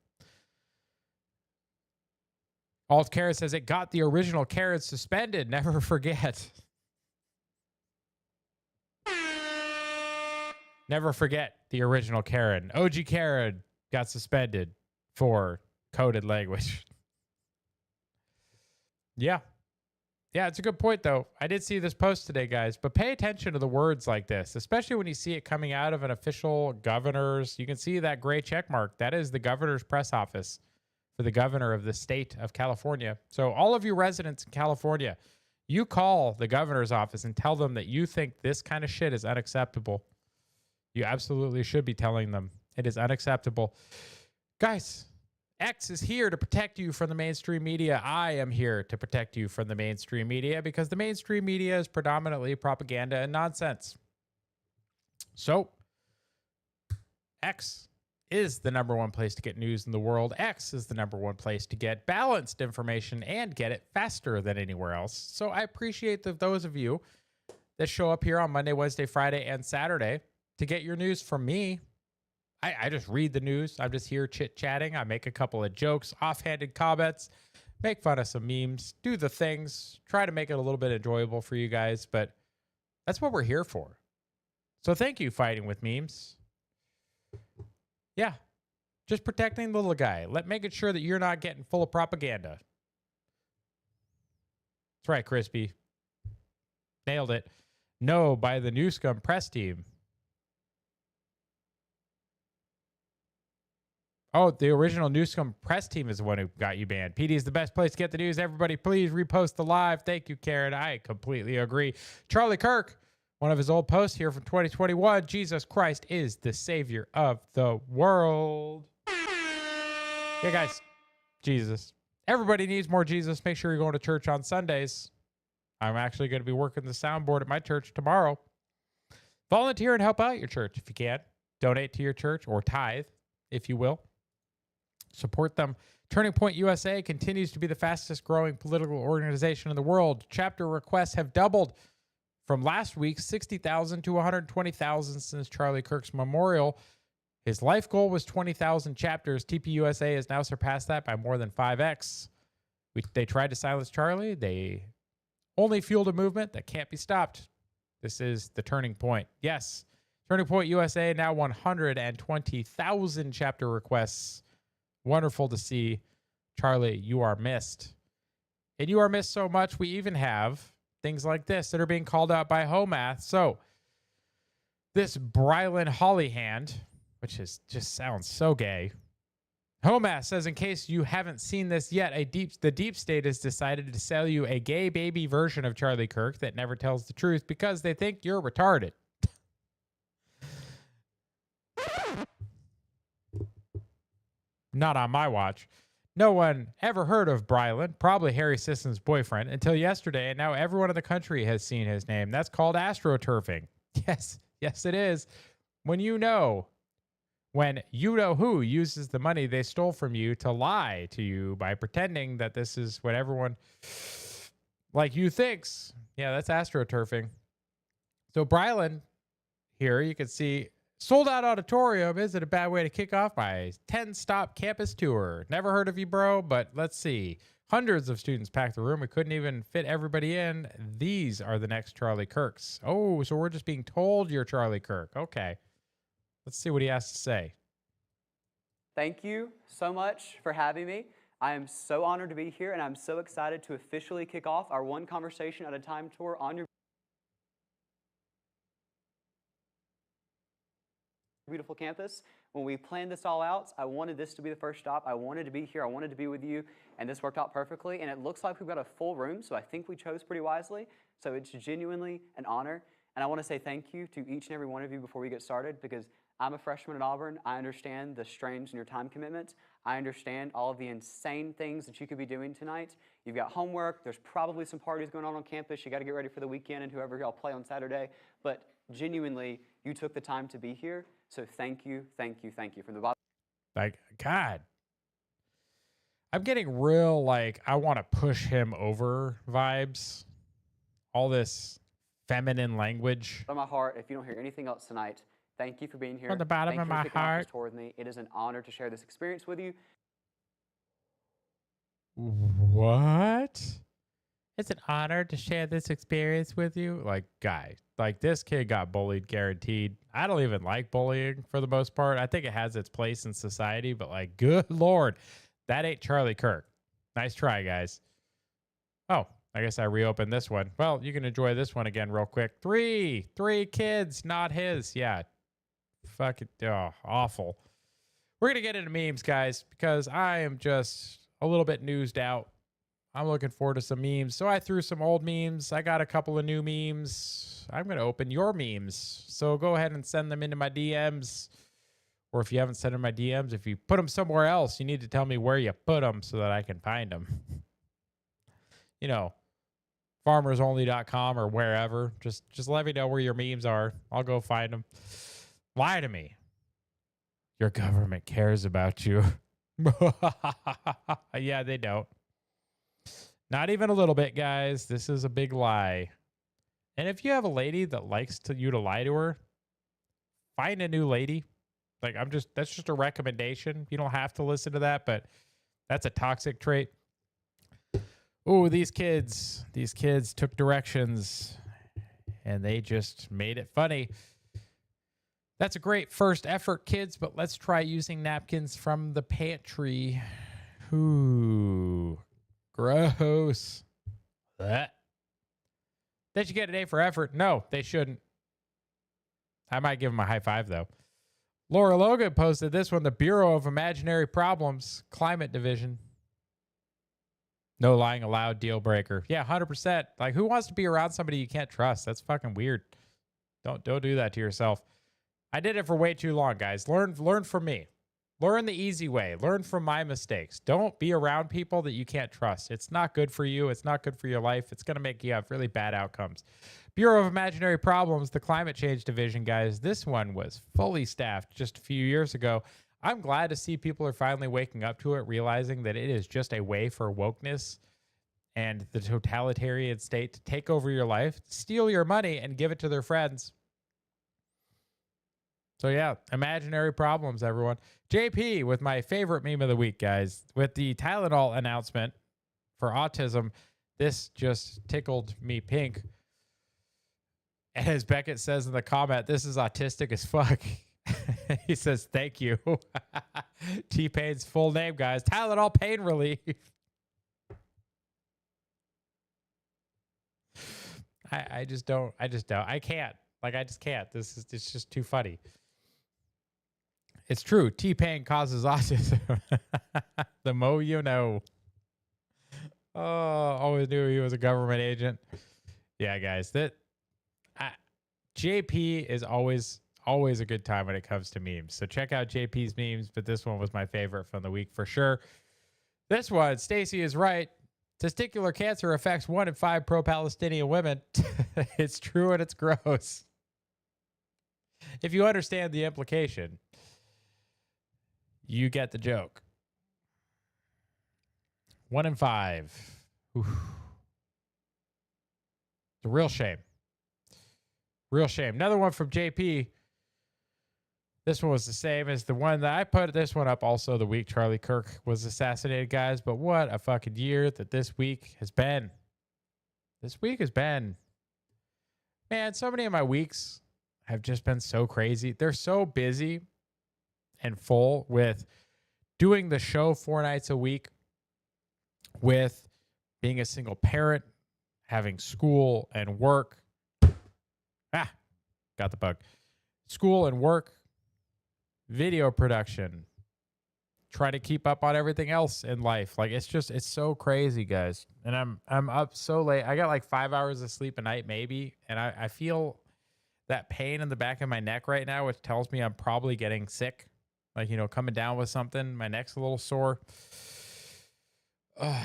Speaker 1: Alt Kara says it got the original Karen suspended. Never forget. Never forget the original Karen. OG Karen got suspended for coded language. Yeah. Yeah, it's a good point, though. I did see this post today, guys, but pay attention to the words like this, especially when you see it coming out of an official governor's. You can see that gray check mark. That is the governor's press office for the governor of the state of California. So all of you residents in California, you call the governor's office and tell them that you think this kind of shit is unacceptable. You absolutely should be telling them it is unacceptable. Guys, X is here to protect you from the mainstream media. I am here to protect you from the mainstream media because the mainstream media is predominantly propaganda and nonsense. So, X is the #1 place to get news in the world. X is the #1 place to get balanced information and get it faster than anywhere else. So I appreciate those of you that show up here on Monday, Wednesday, Friday, and Saturday to get your news from me. I just read the news. I'm just here chit-chatting. I make a couple of jokes, offhanded comments, make fun of some memes, do the things, try to make it a little bit enjoyable for you guys, but that's what we're here for. So thank you, Fighting with Memes. Yeah, just protecting the little guy. Making sure that you're not getting full of propaganda. That's right, Crispy. Nailed it. No, by the New Scum press team. Oh, the original New Scum press team is the one who got you banned. PD is the best place to get the news. Everybody, please repost the live. Thank you, Karen. I completely agree. Charlie Kirk, one of his old posts here from 2021. Jesus Christ is the savior of the world. Yeah, guys. Jesus. Everybody needs more Jesus. Make sure you're going to church on Sundays. I'm actually going to be working the soundboard at my church tomorrow. Volunteer and help out your church if you can. Donate to your church or tithe, if you will. Support them. Turning Point USA continues to be the fastest growing political organization in the world. Chapter requests have doubled from last week's 60,000 to 120,000 since Charlie Kirk's memorial. His life goal was 20,000 chapters. TPUSA has now surpassed that by more than 5x. They tried to silence Charlie. They only fueled a movement that can't be stopped. This is the Turning Point. Yes, Turning Point USA now 120,000 chapter requests. Wonderful to see. Charlie, you are missed. And you are missed so much, we even have things like this that are being called out by HOMATH. So, this Brylan Hollyhand, which just sounds so gay. HOMATH says, in case you haven't seen this yet, the deep state has decided to sell you a gay baby version of Charlie Kirk that never tells the truth because they think you're retarded. Not on my watch. No one ever heard of Brylan, probably Harry Sisson's boyfriend, until yesterday, and now everyone in the country has seen his name. That's called astroturfing. Yes, it is. When you know who uses the money they stole from you to lie to you by pretending that this is what everyone like you thinks. Yeah, that's astroturfing. So Brylan, here you can see, sold out auditorium isn't a bad way to kick off my 10-stop campus tour. Never heard of you, bro, but let's see. Hundreds of students packed the room. We couldn't even fit everybody in. These are the next Charlie Kirks. Oh, so we're just being told you're Charlie Kirk. Okay. Let's see what he has to say.
Speaker 8: Thank you so much for having me. I am so honored to be here, and I'm so excited to officially kick off our One Conversation at a Time tour on your beautiful campus. When we planned this all out, I wanted this to be the first stop. I wanted to be here. I wanted to be with you, and this worked out perfectly. And it looks like we've got a full room, so I think we chose pretty wisely. So it's genuinely an honor. And I want to say thank you to each and every one of you before we get started, because I'm a freshman at Auburn. I understand the strains in your time commitment. I understand all of the insane things that you could be doing tonight. You've got homework. There's probably some parties going on campus. You got to get ready for the weekend and whoever y'all play on Saturday. But genuinely, you took the time to be here. So thank you, thank you, thank you from the bottom.
Speaker 1: Like, God, I'm getting real, like, I want to push him over vibes. All this feminine language.
Speaker 8: From my heart, if you don't hear anything else tonight, thank you for being here.
Speaker 1: From the bottom of my heart.
Speaker 8: Tour with me. It is an honor to share this experience with you.
Speaker 1: What? It's an honor to share this experience with you. Like, guy, like this kid got bullied, guaranteed. I don't even like bullying for the most part. I think it has its place in society, but like, good Lord, that ain't Charlie Kirk. Nice try, guys. Oh, I guess I reopened this one. Well, you can enjoy this one again real quick. Three kids, not his. Yeah. Fuck it. Oh, awful. We're going to get into memes, guys, because I am just a little bit newsed out. I'm looking forward to some memes. So I threw some old memes. I got a couple of new memes. I'm going to open your memes. So go ahead and send them into my DMs. Or if you haven't sent in my DMs, if you put them somewhere else, you need to tell me where you put them so that I can find them. You know, farmersonly.com or wherever. Just let me know where your memes are. I'll go find them. Lie to me. Your government cares about you. Yeah, they don't. Not even a little bit, guys. This is a big lie. And if you have a lady that likes you to lie to her, find a new lady. Like, that's just a recommendation. You don't have to listen to that, but that's a toxic trait. Oh, these kids took directions and they just made it funny. That's a great first effort, kids, but let's try using napkins from the pantry. Ooh, gross. That. They should get an A for effort. No, they shouldn't. I might give them a high five, though. Laura Logan posted this one, the Bureau of Imaginary Problems, Climate Division. No lying allowed, deal breaker. Yeah, 100%. Like, who wants to be around somebody you can't trust? That's fucking weird. Don't do that to yourself. I did it for way too long, guys. Learn from me. Learn the easy way. Learn from my mistakes. Don't be around people that you can't trust. It's not good for you. It's not good for your life. It's going to make you have really bad outcomes. Bureau of Imaginary Problems, the Climate Change Division, guys. This one was fully staffed just a few years ago. I'm glad to see people are finally waking up to it, realizing that it is just a way for wokeness and the totalitarian state to take over your life, steal your money, and give it to their friends. So yeah, imaginary problems, everyone. JP with my favorite meme of the week, guys. With the Tylenol announcement for autism, this just tickled me pink. And as Beckett says in the comment, this is autistic as fuck. He says, thank you. T-Pain's full name, guys. Tylenol pain relief. I just don't. I can't. Like, I just can't. It's just too funny. It's true. T-Pain causes autism. The mo you know. Oh, always knew he was a government agent. Yeah, guys. JP is always a good time when it comes to memes. So check out JP's memes, but this one was my favorite from the week for sure. This one, Stacy is right. Testicular cancer affects 1 in 5 pro-Palestinian women. It's true and it's gross. If you understand the implication, you get the joke. 1 in 5. Oof. It's a real shame. Real shame. Another one from JP. This one was the same as the one that I put this one up also the week Charlie Kirk was assassinated, guys. But what a fucking year that this week has been. This week has been. Man, so many of my weeks have just been so crazy. They're so busy and full with doing the show 4 nights a week, with being a single parent, having school and work. Got the bug. School and work, video production, trying to keep up on everything else in life. Like, it's so crazy, guys. And I'm up so late. I got like 5 hours of sleep a night, maybe. And I feel that pain in the back of my neck right now, which tells me I'm probably getting sick. Like, coming down with something. My neck's a little sore. But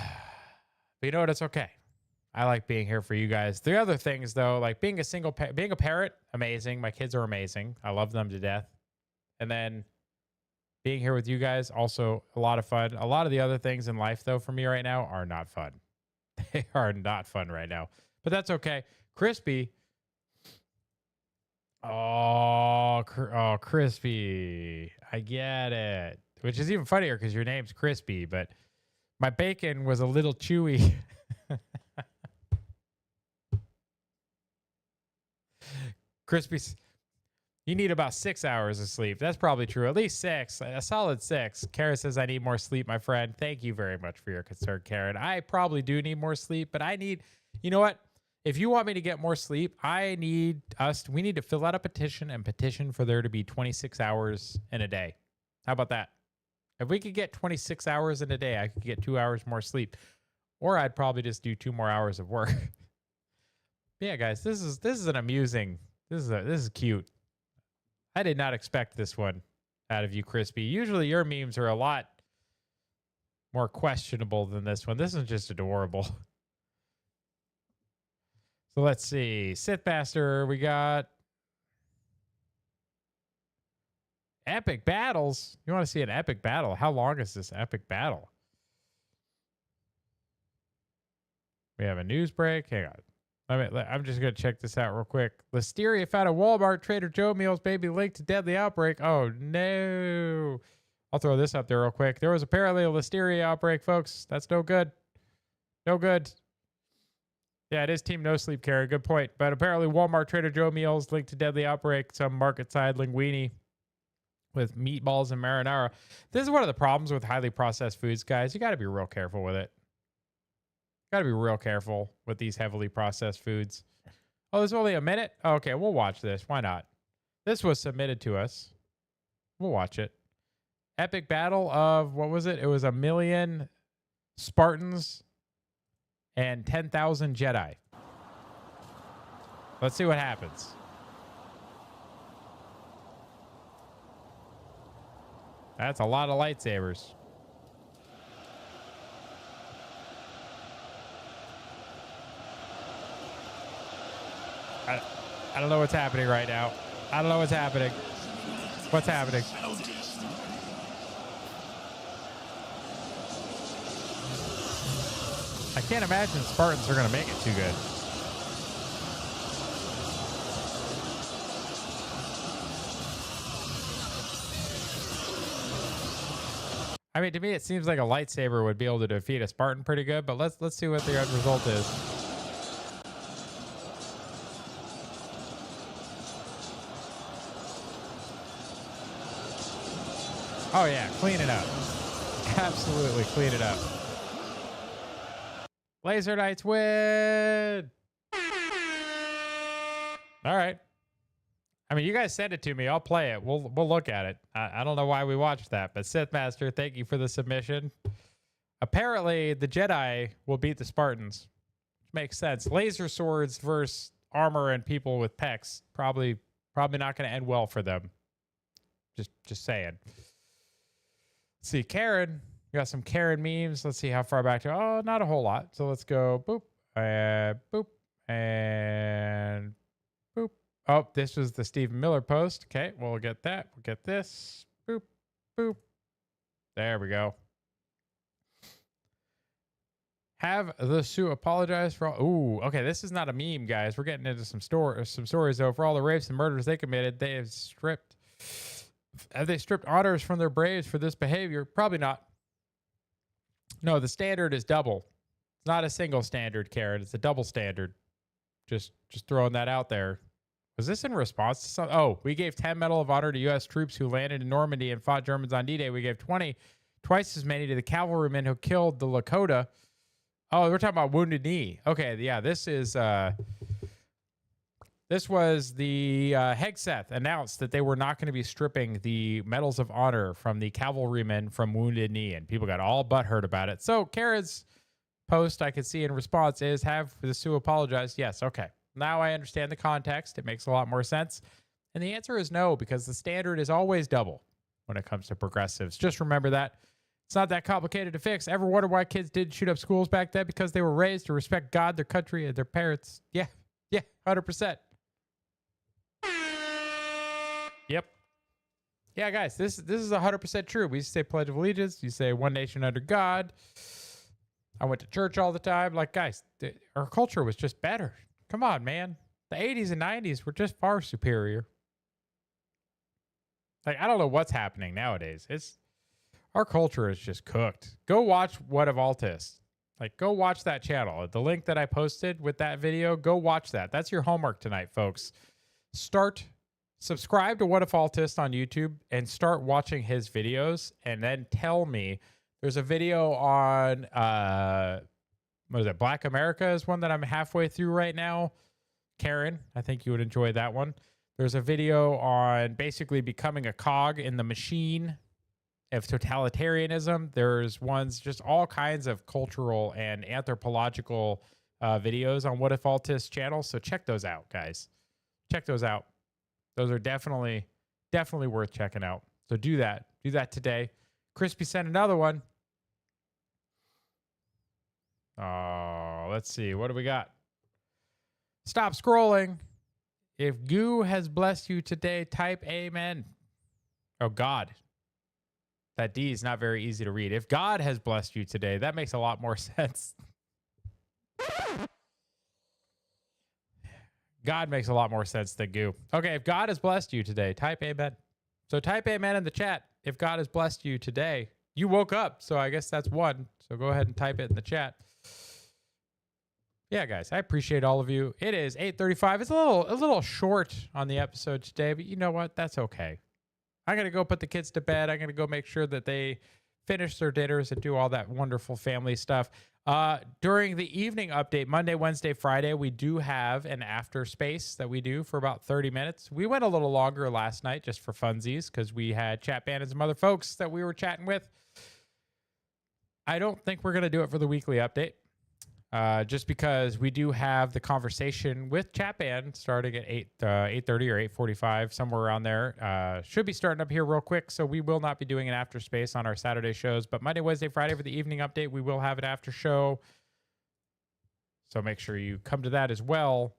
Speaker 1: you know what? It's okay. I like being here for you guys. The other things, though, like being a parent, amazing. My kids are amazing. I love them to death. And then being here with you guys, also a lot of fun. A lot of the other things in life, though, for me right now are not fun. They are not fun right now. But that's okay. Crispy. Oh, Crispy. I get it. Which is even funnier because your name's Crispy, but my bacon was a little chewy. You need about 6 hours of sleep. That's probably true. At least 6. A solid 6. Karen says, I need more sleep, my friend. Thank you very much for your concern, Karen. I probably do need more sleep, but I need, you know what? If you want me to get more sleep, we need to fill out a petition and petition for there to be 26 hours in a day. How about that? If we could get 26 hours in a day, I could get 2 hours more sleep. Or I'd probably just do 2 more hours of work. Yeah, guys, this is an amusing, this is cute. I did not expect this one out of you, Crispy. Usually your memes are a lot more questionable than this one. This is just adorable. So let's see. Sithmaster, we got epic battles. You want to see an epic battle? How long is this epic battle? We have a news break. Hang on. I'm just going to check this out real quick. Listeria found a Walmart Trader Joe meals baby linked to deadly outbreak. Oh, no. I'll throw this up there real quick. There was apparently a Listeria outbreak, folks. That's no good. No good. Yeah, it is Team No Sleep, Karen. Good point. But apparently Walmart Trader Joe meals linked to deadly outbreak. Some market-side linguine with meatballs and marinara. This is one of the problems with highly processed foods, guys. You got to be real careful with it. Got to be real careful with these heavily processed foods. Oh, there's only a minute? Oh, okay, we'll watch this. Why not? This was submitted to us. We'll watch it. Epic battle of, what was it? It was 1,000,000 Spartans and 10,000 Jedi. Let's see what happens. That's a lot of lightsabers. I don't know what's happening right now. I don't know what's happening. What's happening? I can't imagine Spartans are going to make it too good. I mean, to me, it seems like a lightsaber would be able to defeat a Spartan pretty good, but let's see what the end result is. Oh, yeah. Clean it up. Absolutely clean it up. Laser Knights win. All right. I mean, you guys send it to me. I'll play it. We'll look at it. I don't know why we watched that, but Sithmaster, thank you for the submission. Apparently, the Jedi will beat the Spartans. Which makes sense. Laser swords versus armor and people with pecs. Probably not going to end well for them. Just saying. Let's see, Karen. We got some Karen memes. Let's see how far back to. Oh, not a whole lot. So let's go boop and boop and boop. Oh, this was the Stephen Miller post. Okay, we'll get that. We'll get this. Boop, boop. There we go. Have the Sioux apologize for all. Ooh, okay. This is not a meme, guys. We're getting into some stories though. For all the rapes and murders they committed, have they stripped honors from their braves for this behavior? Probably not. No, the standard is double. It's not a single standard, Karen. It's a double standard. Just throwing that out there. Was this in response to something? Oh, we gave 10 Medal of Honor to U.S. troops who landed in Normandy and fought Germans on D-Day. We gave 20, twice as many to the cavalrymen who killed the Lakota. Oh, we're talking about Wounded Knee. Okay, yeah, this was the Hegseth announced that they were not going to be stripping the Medals of Honor from the cavalrymen from Wounded Knee, and people got all butthurt about it. So Karen's post I could see in response is, have the Sioux apologized? Yes, okay. Now I understand the context. It makes a lot more sense. And the answer is no, because the standard is always double when it comes to progressives. Just remember that. It's not that complicated to fix. Ever wonder why kids didn't shoot up schools back then? Because they were raised to respect God, their country, and their parents. Yeah, 100%. Yep. Yeah, guys, this is 100% true. We used to say Pledge of Allegiance. You say one nation under God. I went to church all the time. Like, guys, our culture was just better. Come on, man. The 80s and 90s were just far superior. Like, I don't know what's happening nowadays. Our culture is just cooked. Go watch What of Altus. Like, go watch that channel. The link that I posted with that video, go watch that. That's your homework tonight, folks. Start subscribe to What If Altist on YouTube and start watching his videos, and then tell me. There's a video on what is it? Black America is one that I'm halfway through right now. Karen, I think you would enjoy that one. There's a video on basically becoming a cog in the machine of totalitarianism. There's ones, just all kinds of cultural and anthropological videos on What If Altist channel. So check those out, guys. Check those out. Those are definitely worth checking out. So do that. Do that today. Crispy sent another one. Oh, let's see. What do we got? Stop scrolling. If Goo has blessed you today, type amen. Oh, God. That D is not very easy to read. If God has blessed you today, that makes a lot more sense. God makes a lot more sense than Goo. Okay, if God has blessed you today, type amen. So type amen in the chat. If God has blessed you today, you woke up. So I guess that's one. So go ahead and type it in the chat. Yeah, guys, I appreciate all of you. It is 8:35. It's a little short on the episode today, but you know what? That's okay. I got to go put the kids to bed. I'm going to go make sure that they finish their dinners and do all that wonderful family stuff. During the evening update, Monday, Wednesday, Friday, we do have an after space that we do for about 30 minutes. We went a little longer last night just for funsies because we had Chat Band and some other folks that we were chatting with. I don't think we're going to do it for the weekly update. Just because we do have the conversation with Chat Band starting at 8:30 or 8:45, somewhere around there. Should be starting up here real quick, so we will not be doing an after space on our Saturday shows. But Monday, Wednesday, Friday for the evening update, we will have an after show. So make sure you come to that as well.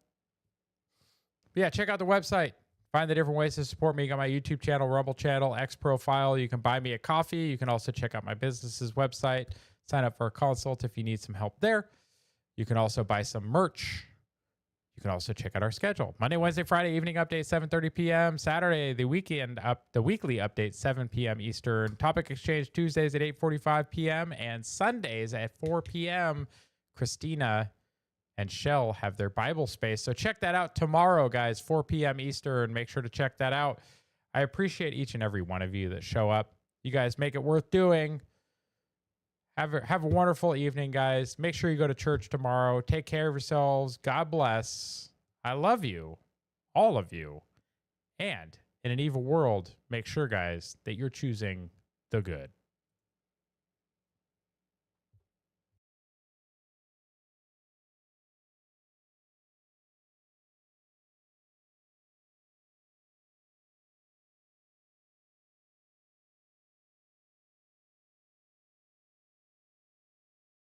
Speaker 1: But yeah, check out the website. Find the different ways to support me. You got my YouTube channel, Rumble channel, X profile. You can buy me a coffee. You can also check out my business's website. Sign up for a consult if you need some help there. You can also buy some merch. You can also check out our schedule. Monday, Wednesday, Friday, evening update, 7:30 p.m. Saturday, the weekly update, 7 p.m. Eastern. Topic exchange Tuesdays at 8:45 p.m. and Sundays at 4 p.m. Christina and Shell have their Bible space. So check that out tomorrow, guys, 4 p.m. Eastern. Make sure to check that out. I appreciate each and every one of you that show up. You guys make it worth doing. Have a wonderful evening, guys. Make sure you go to church tomorrow. Take care of yourselves. God bless. I love you, all of you. And in an evil world, make sure, guys, that you're choosing the good.